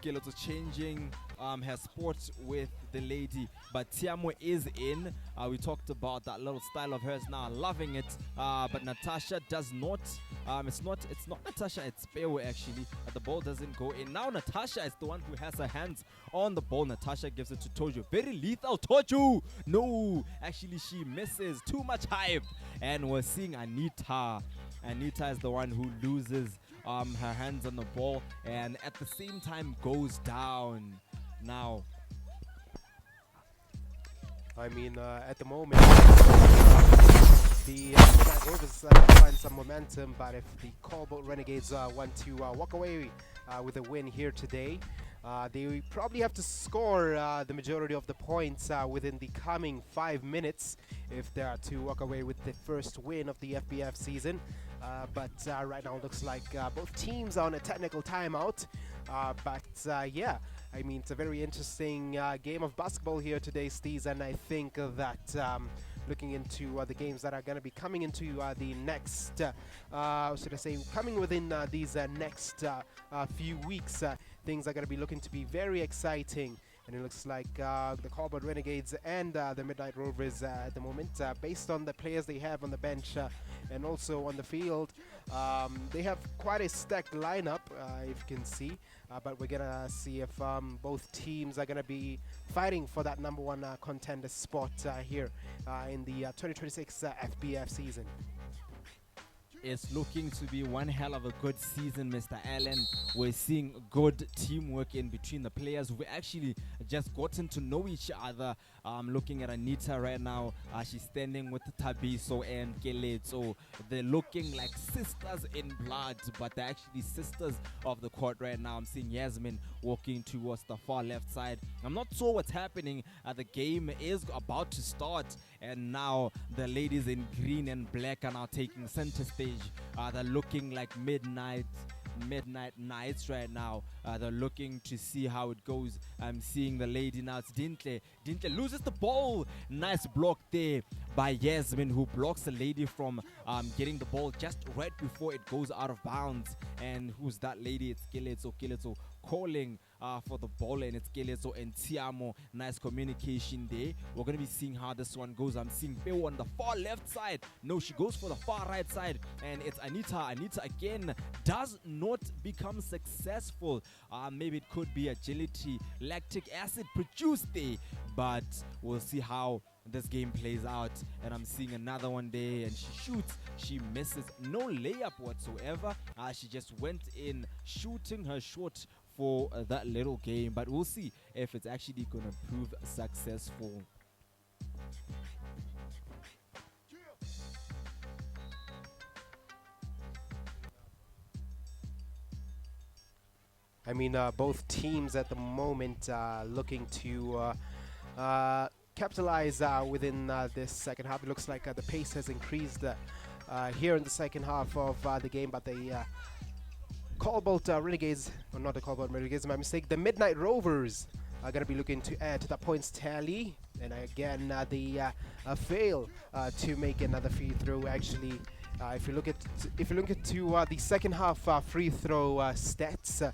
Keletso changing her sports with the lady, but Tiamo is in. We talked about that little style of hers now, loving it, but Natasha does not. It's not Natasha, it's Peo actually. The ball doesn't go in. Now Natasha is the one who has her hands on the ball. Natasha gives it to Toju. Very lethal, Toju. No, actually she misses. Too much hype, and we're seeing Anita. Anita is the one who loses her hands on the ball, and at the same time goes down. Now, I mean, at the moment, the Rouges find some momentum, but if the Cobalt Renegades want to walk away with a win here today, they probably have to score the majority of the points within the coming 5 minutes if they are to walk away with the first win of the FBF season. But right now it looks like both teams are on a technical timeout. Yeah, I mean, it's a very interesting game of basketball here today, Steez, and I think that looking into the games that are going to be coming into the next, coming within these next few weeks, things are going to be looking to be very exciting. And it looks like the Cobalt Renegades and the Midnight Rovers at the moment, based on the players they have on the bench and also on the field, they have quite a stacked lineup, if you can see. But we're going to see if both teams are going to be fighting for that number one contender spot here in the 2026 FBF season. It's looking to be one hell of a good season, Mr. Allen. We're seeing good teamwork in between the players. We actually just gotten to know each other. Looking at Anita right now, she's standing with Tabiso and Keletso. They're looking like sisters in blood, but they're actually sisters of the court right now. I'm seeing Yasmin walking towards the far left side. I'm not sure what's happening. The game is about to start, and now the ladies in green and black are now taking center stage. They're looking like midnight nights right now. They're looking to see how it goes. I'm seeing the lady now. It's Dintle. Dintle loses the ball. Nice block there by Yasmin, who blocks the lady from getting the ball just right before it goes out of bounds. And who's that lady? It's Keletso. Keletso calling for the ball, and it's Keletso and Tiamo. Nice communication there. We're going to be seeing how this one goes. I'm seeing Peo on the far left side. No, she goes for the far right side, and it's Anita. Anita again does not become successful. Maybe it could be agility, lactic acid produced there, but we'll see how this game plays out. And I'm seeing another one there, and she shoots. She misses. No layup whatsoever. She just went in shooting her shot for that little game, but we'll see if it's actually gonna prove successful. I mean, both teams at the moment looking to capitalize within this second half. It looks like the pace has increased here in the second half of the game, but the Cobalt Renegades, or not the Cobalt Renegades, my mistake, the Midnight Rovers are going to be looking to add to the points tally. And again, they fail to make another free throw. Actually, if you look at the second half free throw stats,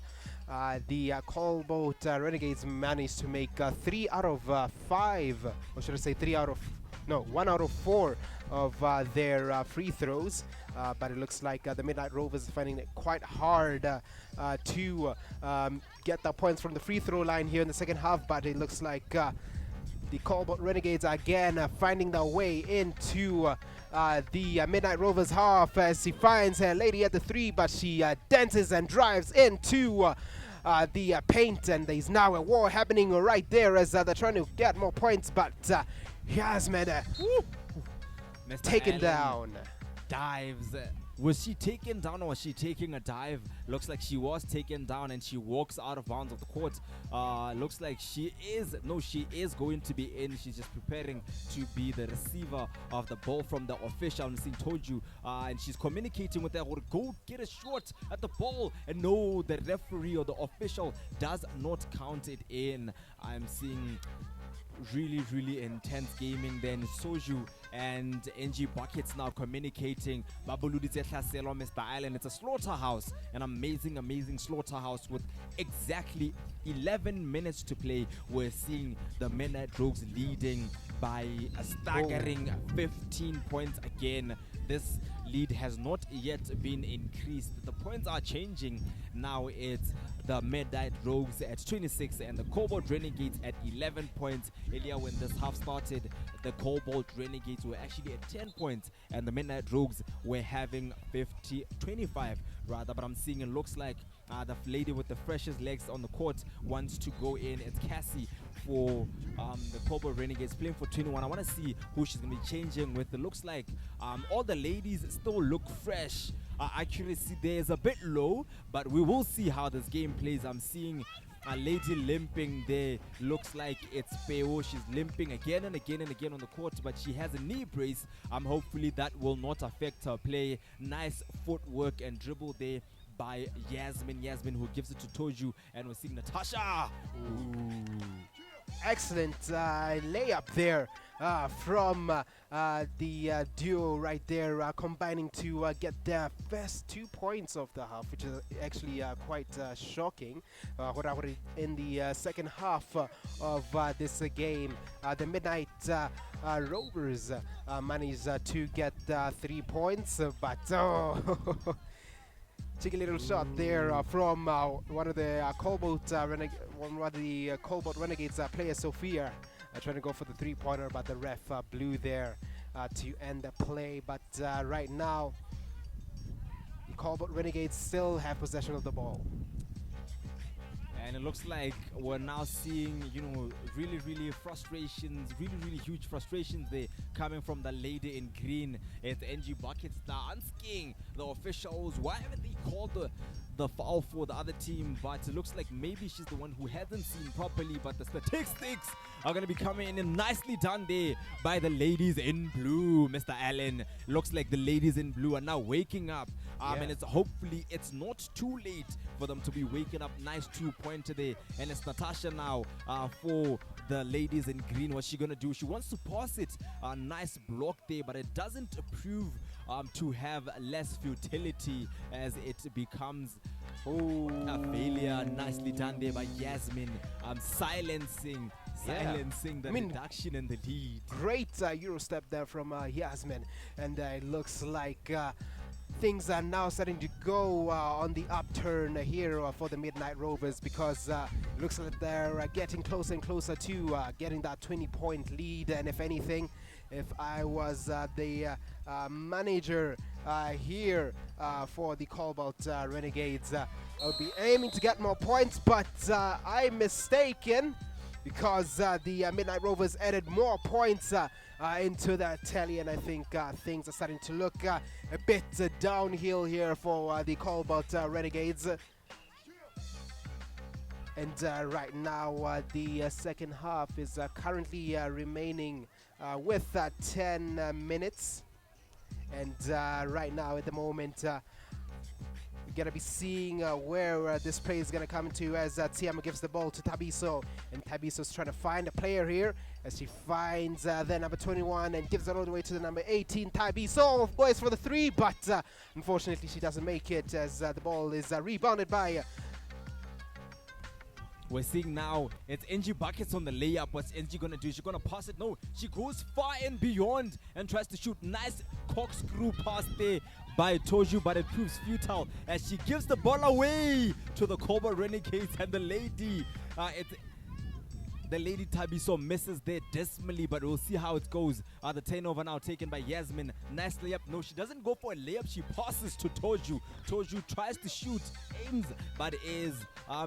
the Cobalt Renegades managed to make 3 out of 5, or should I say 1 out of 4 of their free throws. But it looks like the Midnight Rovers are finding it quite hard to get the points from the free throw line here in the second half. But it looks like the Cobalt Renegades are again finding their way into the Midnight Rovers half as she finds her lady at the 3, but she dances and drives into the paint, and there's now a war happening right there as they're trying to get more points, but Yasmin taken down. Dives. Was she taken down or was she taking a dive? Looks like she was taken down and she walks out of bounds of the court. Looks like she is going to be in. She's just preparing to be the receiver of the ball from the official. I'm seeing told you, and she's communicating with her. Go get a shot at the ball, and no, the referee or the official does not count it in. I'm seeing really intense gaming. Then Soju and NG Buckets now communicating. Babuluditse Hlaselo, Mr. Island. It's a slaughterhouse, an amazing slaughterhouse with exactly 11 minutes to play. We're seeing the Midnight Rouges leading by a staggering 15 points again. This lead has not yet been increased. The points are changing. Now it's the Midnight Rouges at 26 and the Cobalt Renegades at 11 points. Earlier when this half started, the Cobalt Renegades were actually at 10 points and the Midnight Rouges were having 25 rather. But I'm seeing it looks like the lady with the freshest legs on the court wants to go in. It's Cassie for the Cobalt Renegades playing for 21. I want to see who she's going to be changing with. It looks like all the ladies still look fresh. Accuracy there is a bit low, but we will see how this game plays. I'm seeing a lady limping there. Looks like it's Peo. She's limping again and again on the court, but she has a knee brace. Hopefully that will not affect her play. Nice footwork and dribble there by Yasmin, who gives it to Toju, and we're seeing Natasha. Ooh. Excellent layup there from the duo right there, combining to get their first 2 points of the half, which is actually quite shocking. In the second half of this game, the Midnight Rovers managed to get 3 points, but cheeky little shot there from one of the Cobalt Renegades players, Sophia, trying to go for the 3-pointer, but the ref blew there to end the play. But right now, the Cobalt Renegades still have possession of the ball. And it looks like we're now seeing, really frustrations, really huge frustrations there coming from the lady in green. It's NG Buckets now asking the officials why haven't they called the foul for the other team, but it looks like maybe she's the one who hasn't seen properly. But the statistics are going to be coming in nicely done there by the ladies in blue. Mr. Allen, looks like the ladies in blue are now waking up, and hopefully it's not too late for them to be waking up. Nice 2-pointer there, and it's Natasha now for the ladies in green. What's she gonna do? She wants to pass it. A nice block there, but it doesn't prove to have less futility as it becomes a failure. Nicely done there by Yasmin, silencing the reduction in the lead. Great Euro step there from Yasmin, and it looks like things are now starting to go on the upturn here for the Midnight Rovers, because it looks like they're getting closer and closer to getting that 20-point lead. And if anything, if I was the manager here for the Cobalt Renegades, I would be aiming to get more points, but I'm mistaken, because the Midnight Rovers added more points into that tally, and I think things are starting to look a bit downhill here for the Cobalt Renegades. And right now, the second half is currently remaining with 10 minutes. And right now, at the moment, we're going to be seeing where this play is going to come to as Tiamo gives the ball to Tabiso. And Tabiso's trying to find a player here as she finds the number 21 and gives it all the way to the number 18, Tabiso. Goes for the three, but unfortunately she doesn't make it as the ball is rebounded by... We're seeing now it's NG buckets on the layup. What's NG gonna do? She's gonna pass it. No, she goes far and beyond and tries to shoot. Nice corkscrew pass there by Toju, but it proves futile as she gives the ball away to the Cobalt Renegades and the lady. The lady Tabiso misses there dismally, but we'll see how it goes. The turnover now taken by Yasmin. Nice layup. No, she doesn't go for a layup. She passes to Toju. Toju tries to shoot, aims, but is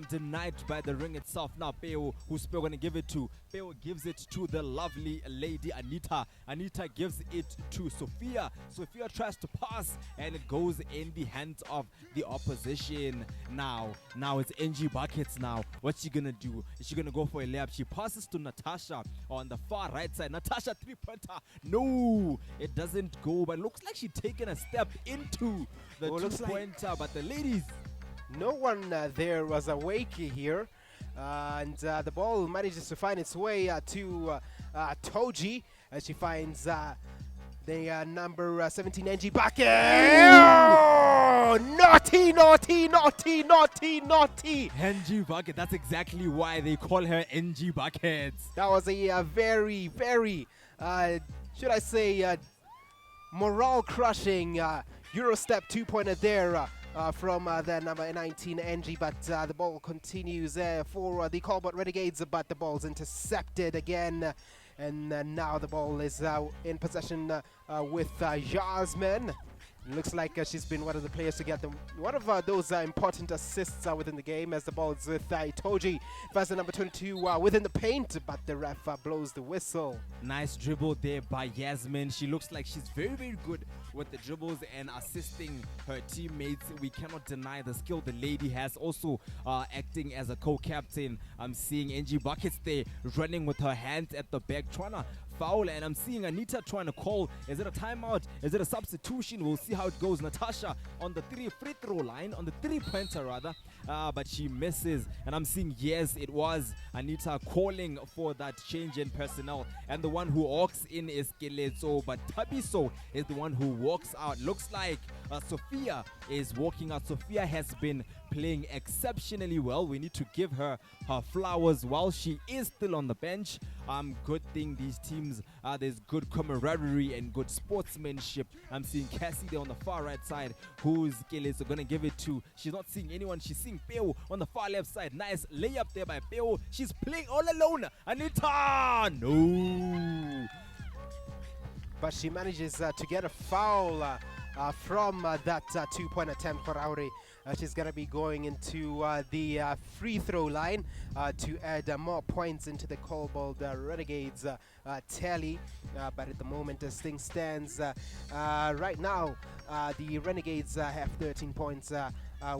denied by the ring itself. Now Peo, who's Peo going to give it to? Peo gives it to the lovely lady Anita. Anita gives it to Sophia. Sophia tries to pass, and it goes in the hands of the opposition. Now it's NG Buckets now. What's she going to do? Is she going to go for a layup? She passes to Natasha on the far right side. Natasha three-pointer. No, it doesn't go, but it looks like she's taken a step into the two-pointer, but the ladies... No one there was awake here. And the ball manages to find its way to Toji as she finds the number 17 NG bucket. Oh, naughty, naughty, naughty, naughty, naughty. NG bucket. That's exactly why they call her NG buckets. That was a very, very, should I say, morale-crushing Eurostep two-pointer there. From the number 19 NG, but the ball continues for the Cobalt Renegades, but the ball's intercepted again, and now the ball is in possession with Yasmin. Looks like she's been one of the players to get one of those important assists within the game, as the ball is with Itoji. First, the number 22 within the paint, but the ref blows the whistle. Nice dribble there by Yasmin. She looks like she's very, very good with the dribbles and assisting her teammates. We cannot deny the skill the lady has. Also acting as a co-captain. I'm seeing NG Buckets there running with her hands at the back, trying to foul, and I'm seeing Anita trying to call. Is it a timeout? Is it a substitution? We'll see how it goes. Natasha on the free throw line, on the three-pointer rather, but she misses, and I'm seeing, yes, it was Anita calling for that change in personnel, and the one who walks in is Keletso, but Tabiso is the one who walks out. Looks like Sophia is walking out. Sophia has been playing exceptionally well. We need to give her her flowers while she is still on the bench. Good thing these teams, there's good camaraderie and good sportsmanship. I'm seeing Cassie there on the far right side, who's Keletso gonna give it to. She's not seeing anyone. She's seeing Peo on the far left side. Nice layup there by Peo. She's playing all alone. Anita, no. But she manages to get a foul from that two-point attempt for Aure. She's going to be going into the free throw line to add more points into the Cobalt Renegades tally. But at the moment, as things stands, right now, the Renegades have 13 points,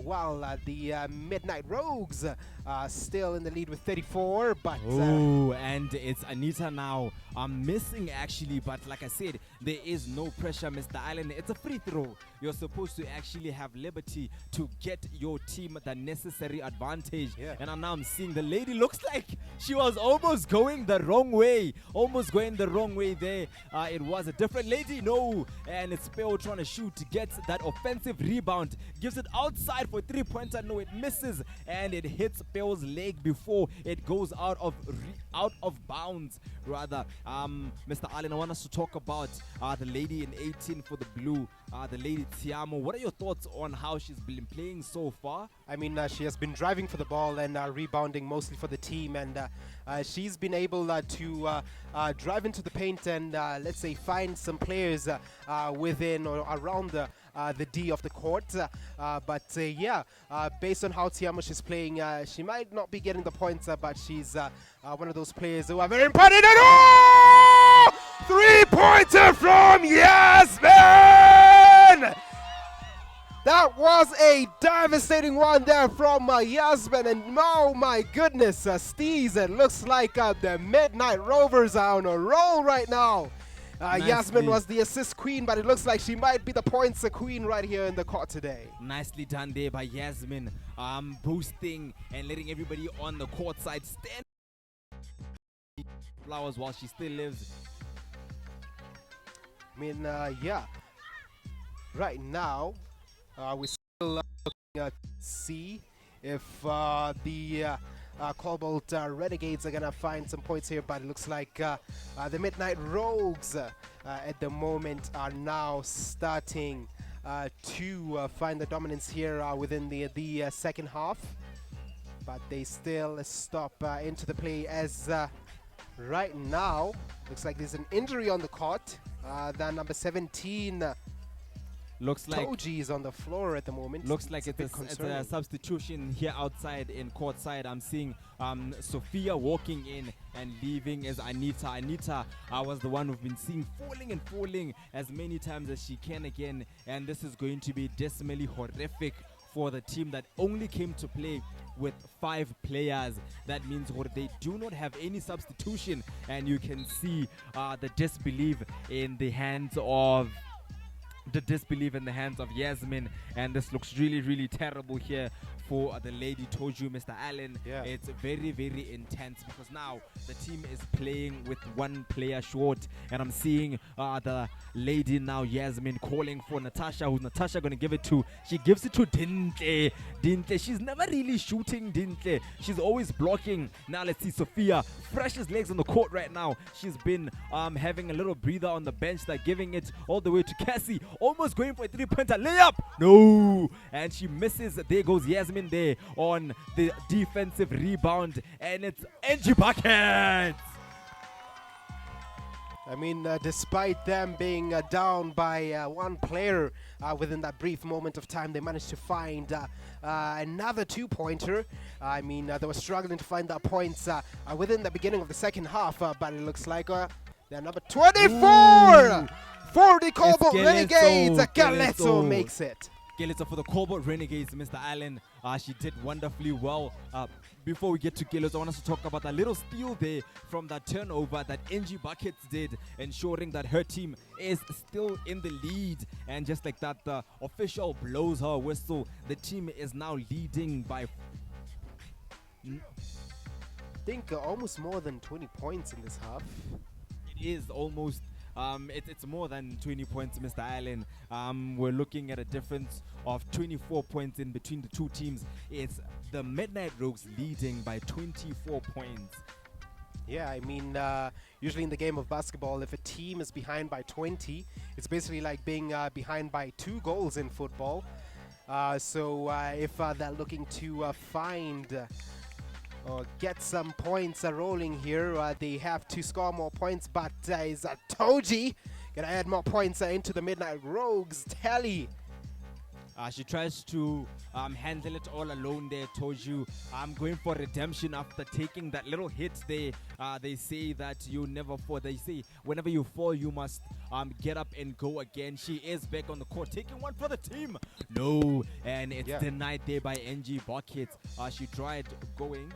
while the Midnight Rouges are still in the lead with 34. But and it's Anita now. I'm missing actually, but like I said, there is no pressure, Mr. Island. It's a free throw. You're supposed to actually have liberty to get your team the necessary advantage. Yeah. And now I'm seeing the lady looks like she was almost going the wrong way. Almost going the wrong way there. It was a different lady. No. And it's Peo trying to shoot to get that offensive rebound. Gives it outside for three-pointer. No, it misses. And it hits Peo's leg before it goes out of bounds, rather. Mr. Allen, I want us to talk about the lady in 18 for the blue, the lady Tiamo. What are your thoughts on how she's been playing so far? I mean, she has been driving for the ball and rebounding mostly for the team, and she's been able to drive into the paint and let's say find some players within or around the D of the court. But yeah, based on how Tiamo is playing, she might not be getting the points, but she's one of those players who are very important. And oh! Three-pointer from Yasmin! That was a devastating one there from Yasmin, and oh my goodness, Steez, it looks like the Midnight Rovers are on a roll right now. Yasmin was the assist queen, but it looks like she might be the points queen right here in the court today. Nicely done there by Yasmin, boosting and letting everybody on the court side stand flowers while she still lives. I mean, yeah. Right now, we're still looking at see if the Cobalt Renegades are gonna find some points here, but it looks like the Midnight Rogues at the moment are now starting to find the dominance here within the second half, but they still stop into the play as right now looks like there's an injury on the court. That number 17 Looks like Toji is on the floor at the moment. Looks like it's it's a substitution here outside in courtside. I'm seeing Sophia walking in and leaving as Anita. Anita was the one who've been seeing falling as many times as she can again. And this is going to be dismally horrific for the team that only came to play with 5 players. That means they do not have any substitution. And you can see the disbelief in the hands of Yasmin, and this looks really terrible here for the lady. Told you, Mr. Allen. Yeah. It's very intense because now the team is playing with 1 player short, and I'm seeing the lady now, Yasmin, calling for Natasha. Who's Natasha gonna give it to? She gives it to Dintle. She's never really shooting Dintle. She's always blocking. Now let's see Sophia, fresh as legs on the court right now. She's been having a little breather on the bench. They're giving it all the way to Cassie, almost going for a 3-pointer layup. No, and she misses. There goes Yasmin there on the defensive rebound, and it's Angie Bucket. I mean, despite them being down by 1 player within that brief moment of time, they managed to find another 2-pointer. I mean, they were struggling to find that points within the beginning of the second half, but it looks like they're number 24 for the Cobalt Renegades. Galesso makes it. Galesso for the Cobalt Renegades, Mr. Allen. She did wonderfully well. Before we get to Galesso, I want us to talk about a little steal there from that turnover that Angie Buckets did, ensuring that her team is still in the lead. And just like that, the official blows her whistle. The team is now leading by I think almost more than 20 points in this half. It is almost it's more than 20 points, Mr. Allen. We're looking at a difference of 24 points in between the two teams. It's the Midnight Rogues leading by 24 points. Yeah, I mean, usually in the game of basketball, if a team is behind by 20, it's basically like being behind by 2 goals in football. So if they're looking to find or get some points rolling here, they have to score more points, but is Toji gonna add more points into the Midnight Rogues tally? She tries to handle it all alone there. Told you I'm going for redemption after taking that little hit there. They say that you never fall. They say whenever you fall, you must get up and go again. She is back on the court, taking one for the team. No, and it's denied there by NG Bucket. She tried going.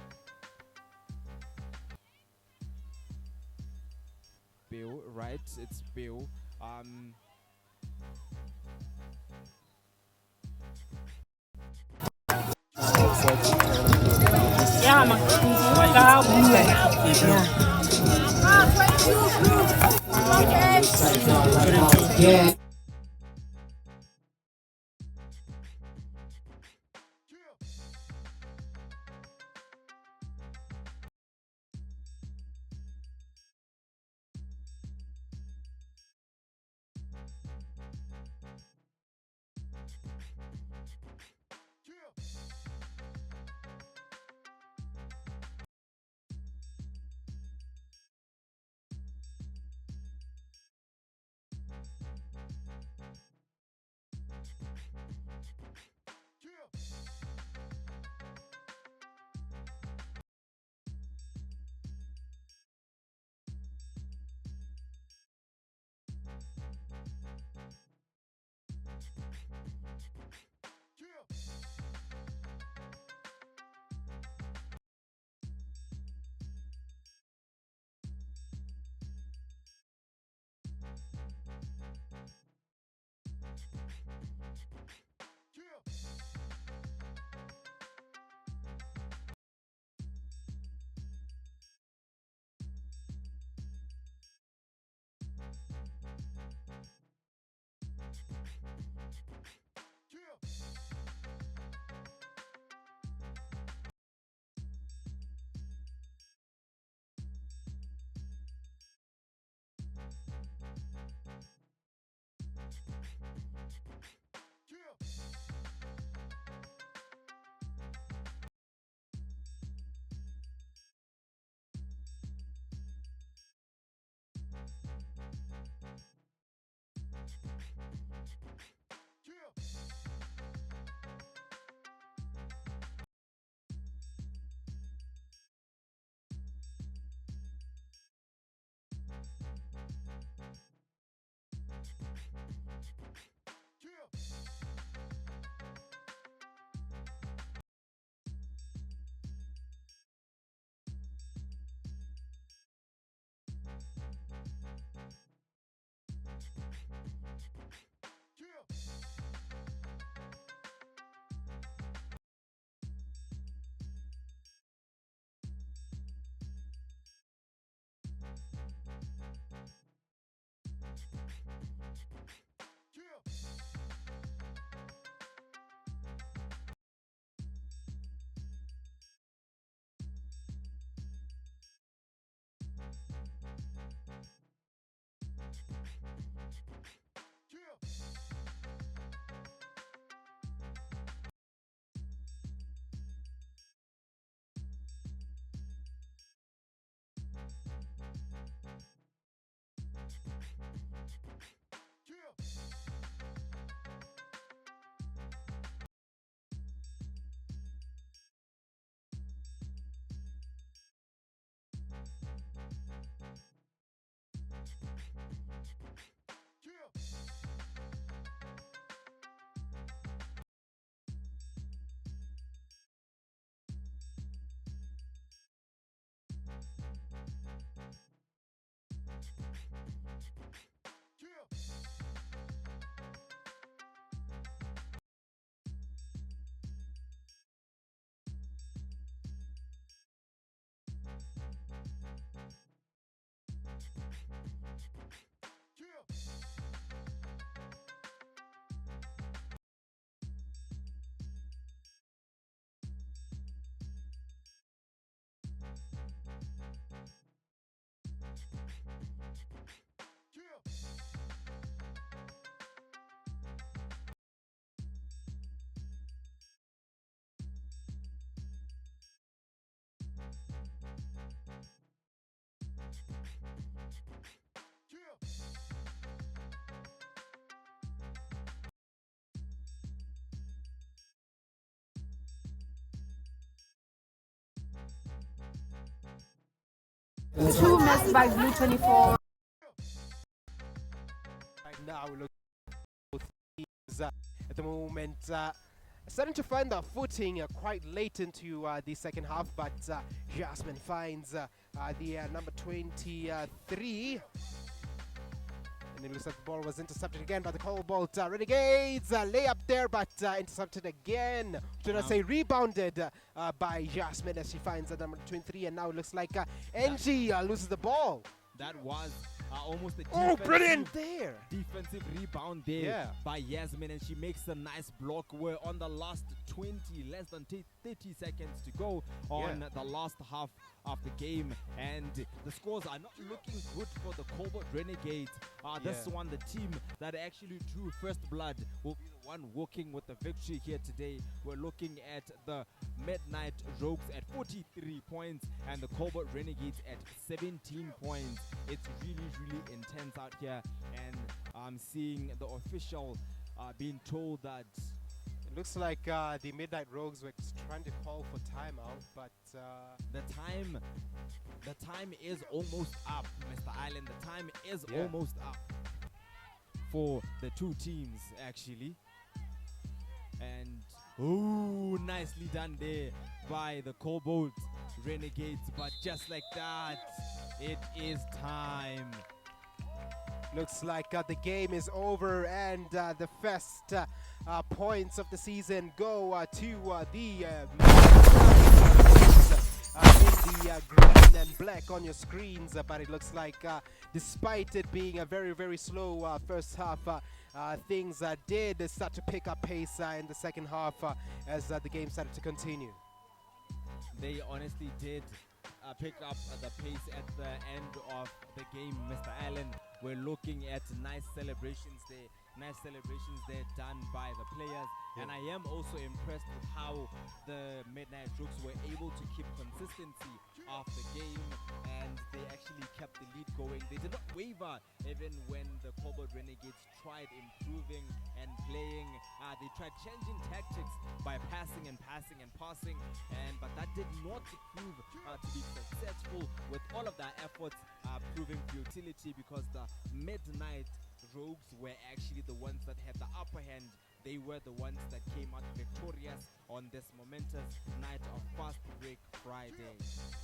Bill, right? It's Bill. Ja, maar ja. Two missed by Blue 24. Right now, we look at both teams at the moment. Starting to find their footing quite late into the second half, but Jasmine finds the number 23. And it looks like the ball was intercepted again by the Cobalt Renegades. Layup there, but intercepted again. Should I say rebounded by Jasmine as she finds the number 23. And now it looks like Angie loses the ball. That was almost a Brilliant there. defensive rebound there by Yasmin, and she makes a nice block. We're on the last 20, less than 30 seconds to go on the last half of the game, and the scores are not looking good for the Cobalt Renegades. This one, the team that actually drew first blood, will be the one walking with the victory here today. We're looking at the Midnight Rouges at 43 points and the Cobalt Renegades at 17 points. It's really intense out here, and I'm seeing the official being told that it looks like the Midnight Rouges were trying to call for timeout, but the time is almost up, Mr. Island. The time is almost up for the two teams actually. And nicely done there by the Cobalt Renegades, but just like that, it is time. Looks like the game is over, and the first points of the season go to the in the green and black on your screens. But it looks like despite it being a very slow first half, things did start to pick up pace in the second half as the game started to continue. They honestly did pick up the pace at the end of the game, Mr. Allen. We're looking at nice celebrations there done by the players. And I am also impressed with how the Midnight Rouges were able to keep consistency of the game, and they actually kept the lead going. They did not waver even when the Cobalt Renegades tried improving and playing. They tried changing tactics by passing, but that did not prove to be successful, with all of their efforts proving futility, because the Midnight Rouges were actually the ones that had the upper hand. They were the ones that came out victorious on this momentous night of Fast Break Friday.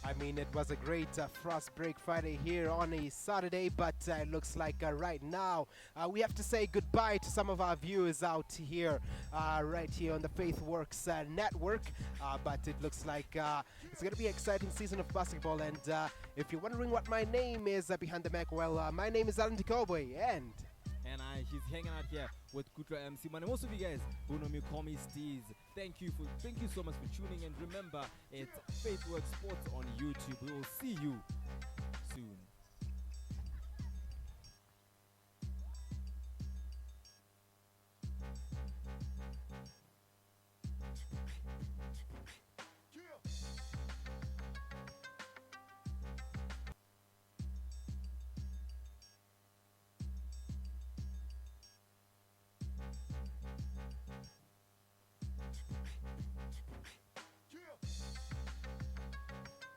I mean, it was a great Fast Break Friday here on a Saturday, but it looks like right now we have to say goodbye to some of our viewers out here, right here on the FaithWorks network. But it looks like it's going to be an exciting season of basketball. And if you're wondering what my name is behind the mic, well, my name is Alan Cowboy, and he's hanging out here with Kutra MC. And most of you guys who know me call me Steez. Thank you so much for tuning in. Remember, it's FaithWorks Sports on YouTube. We will see you soon.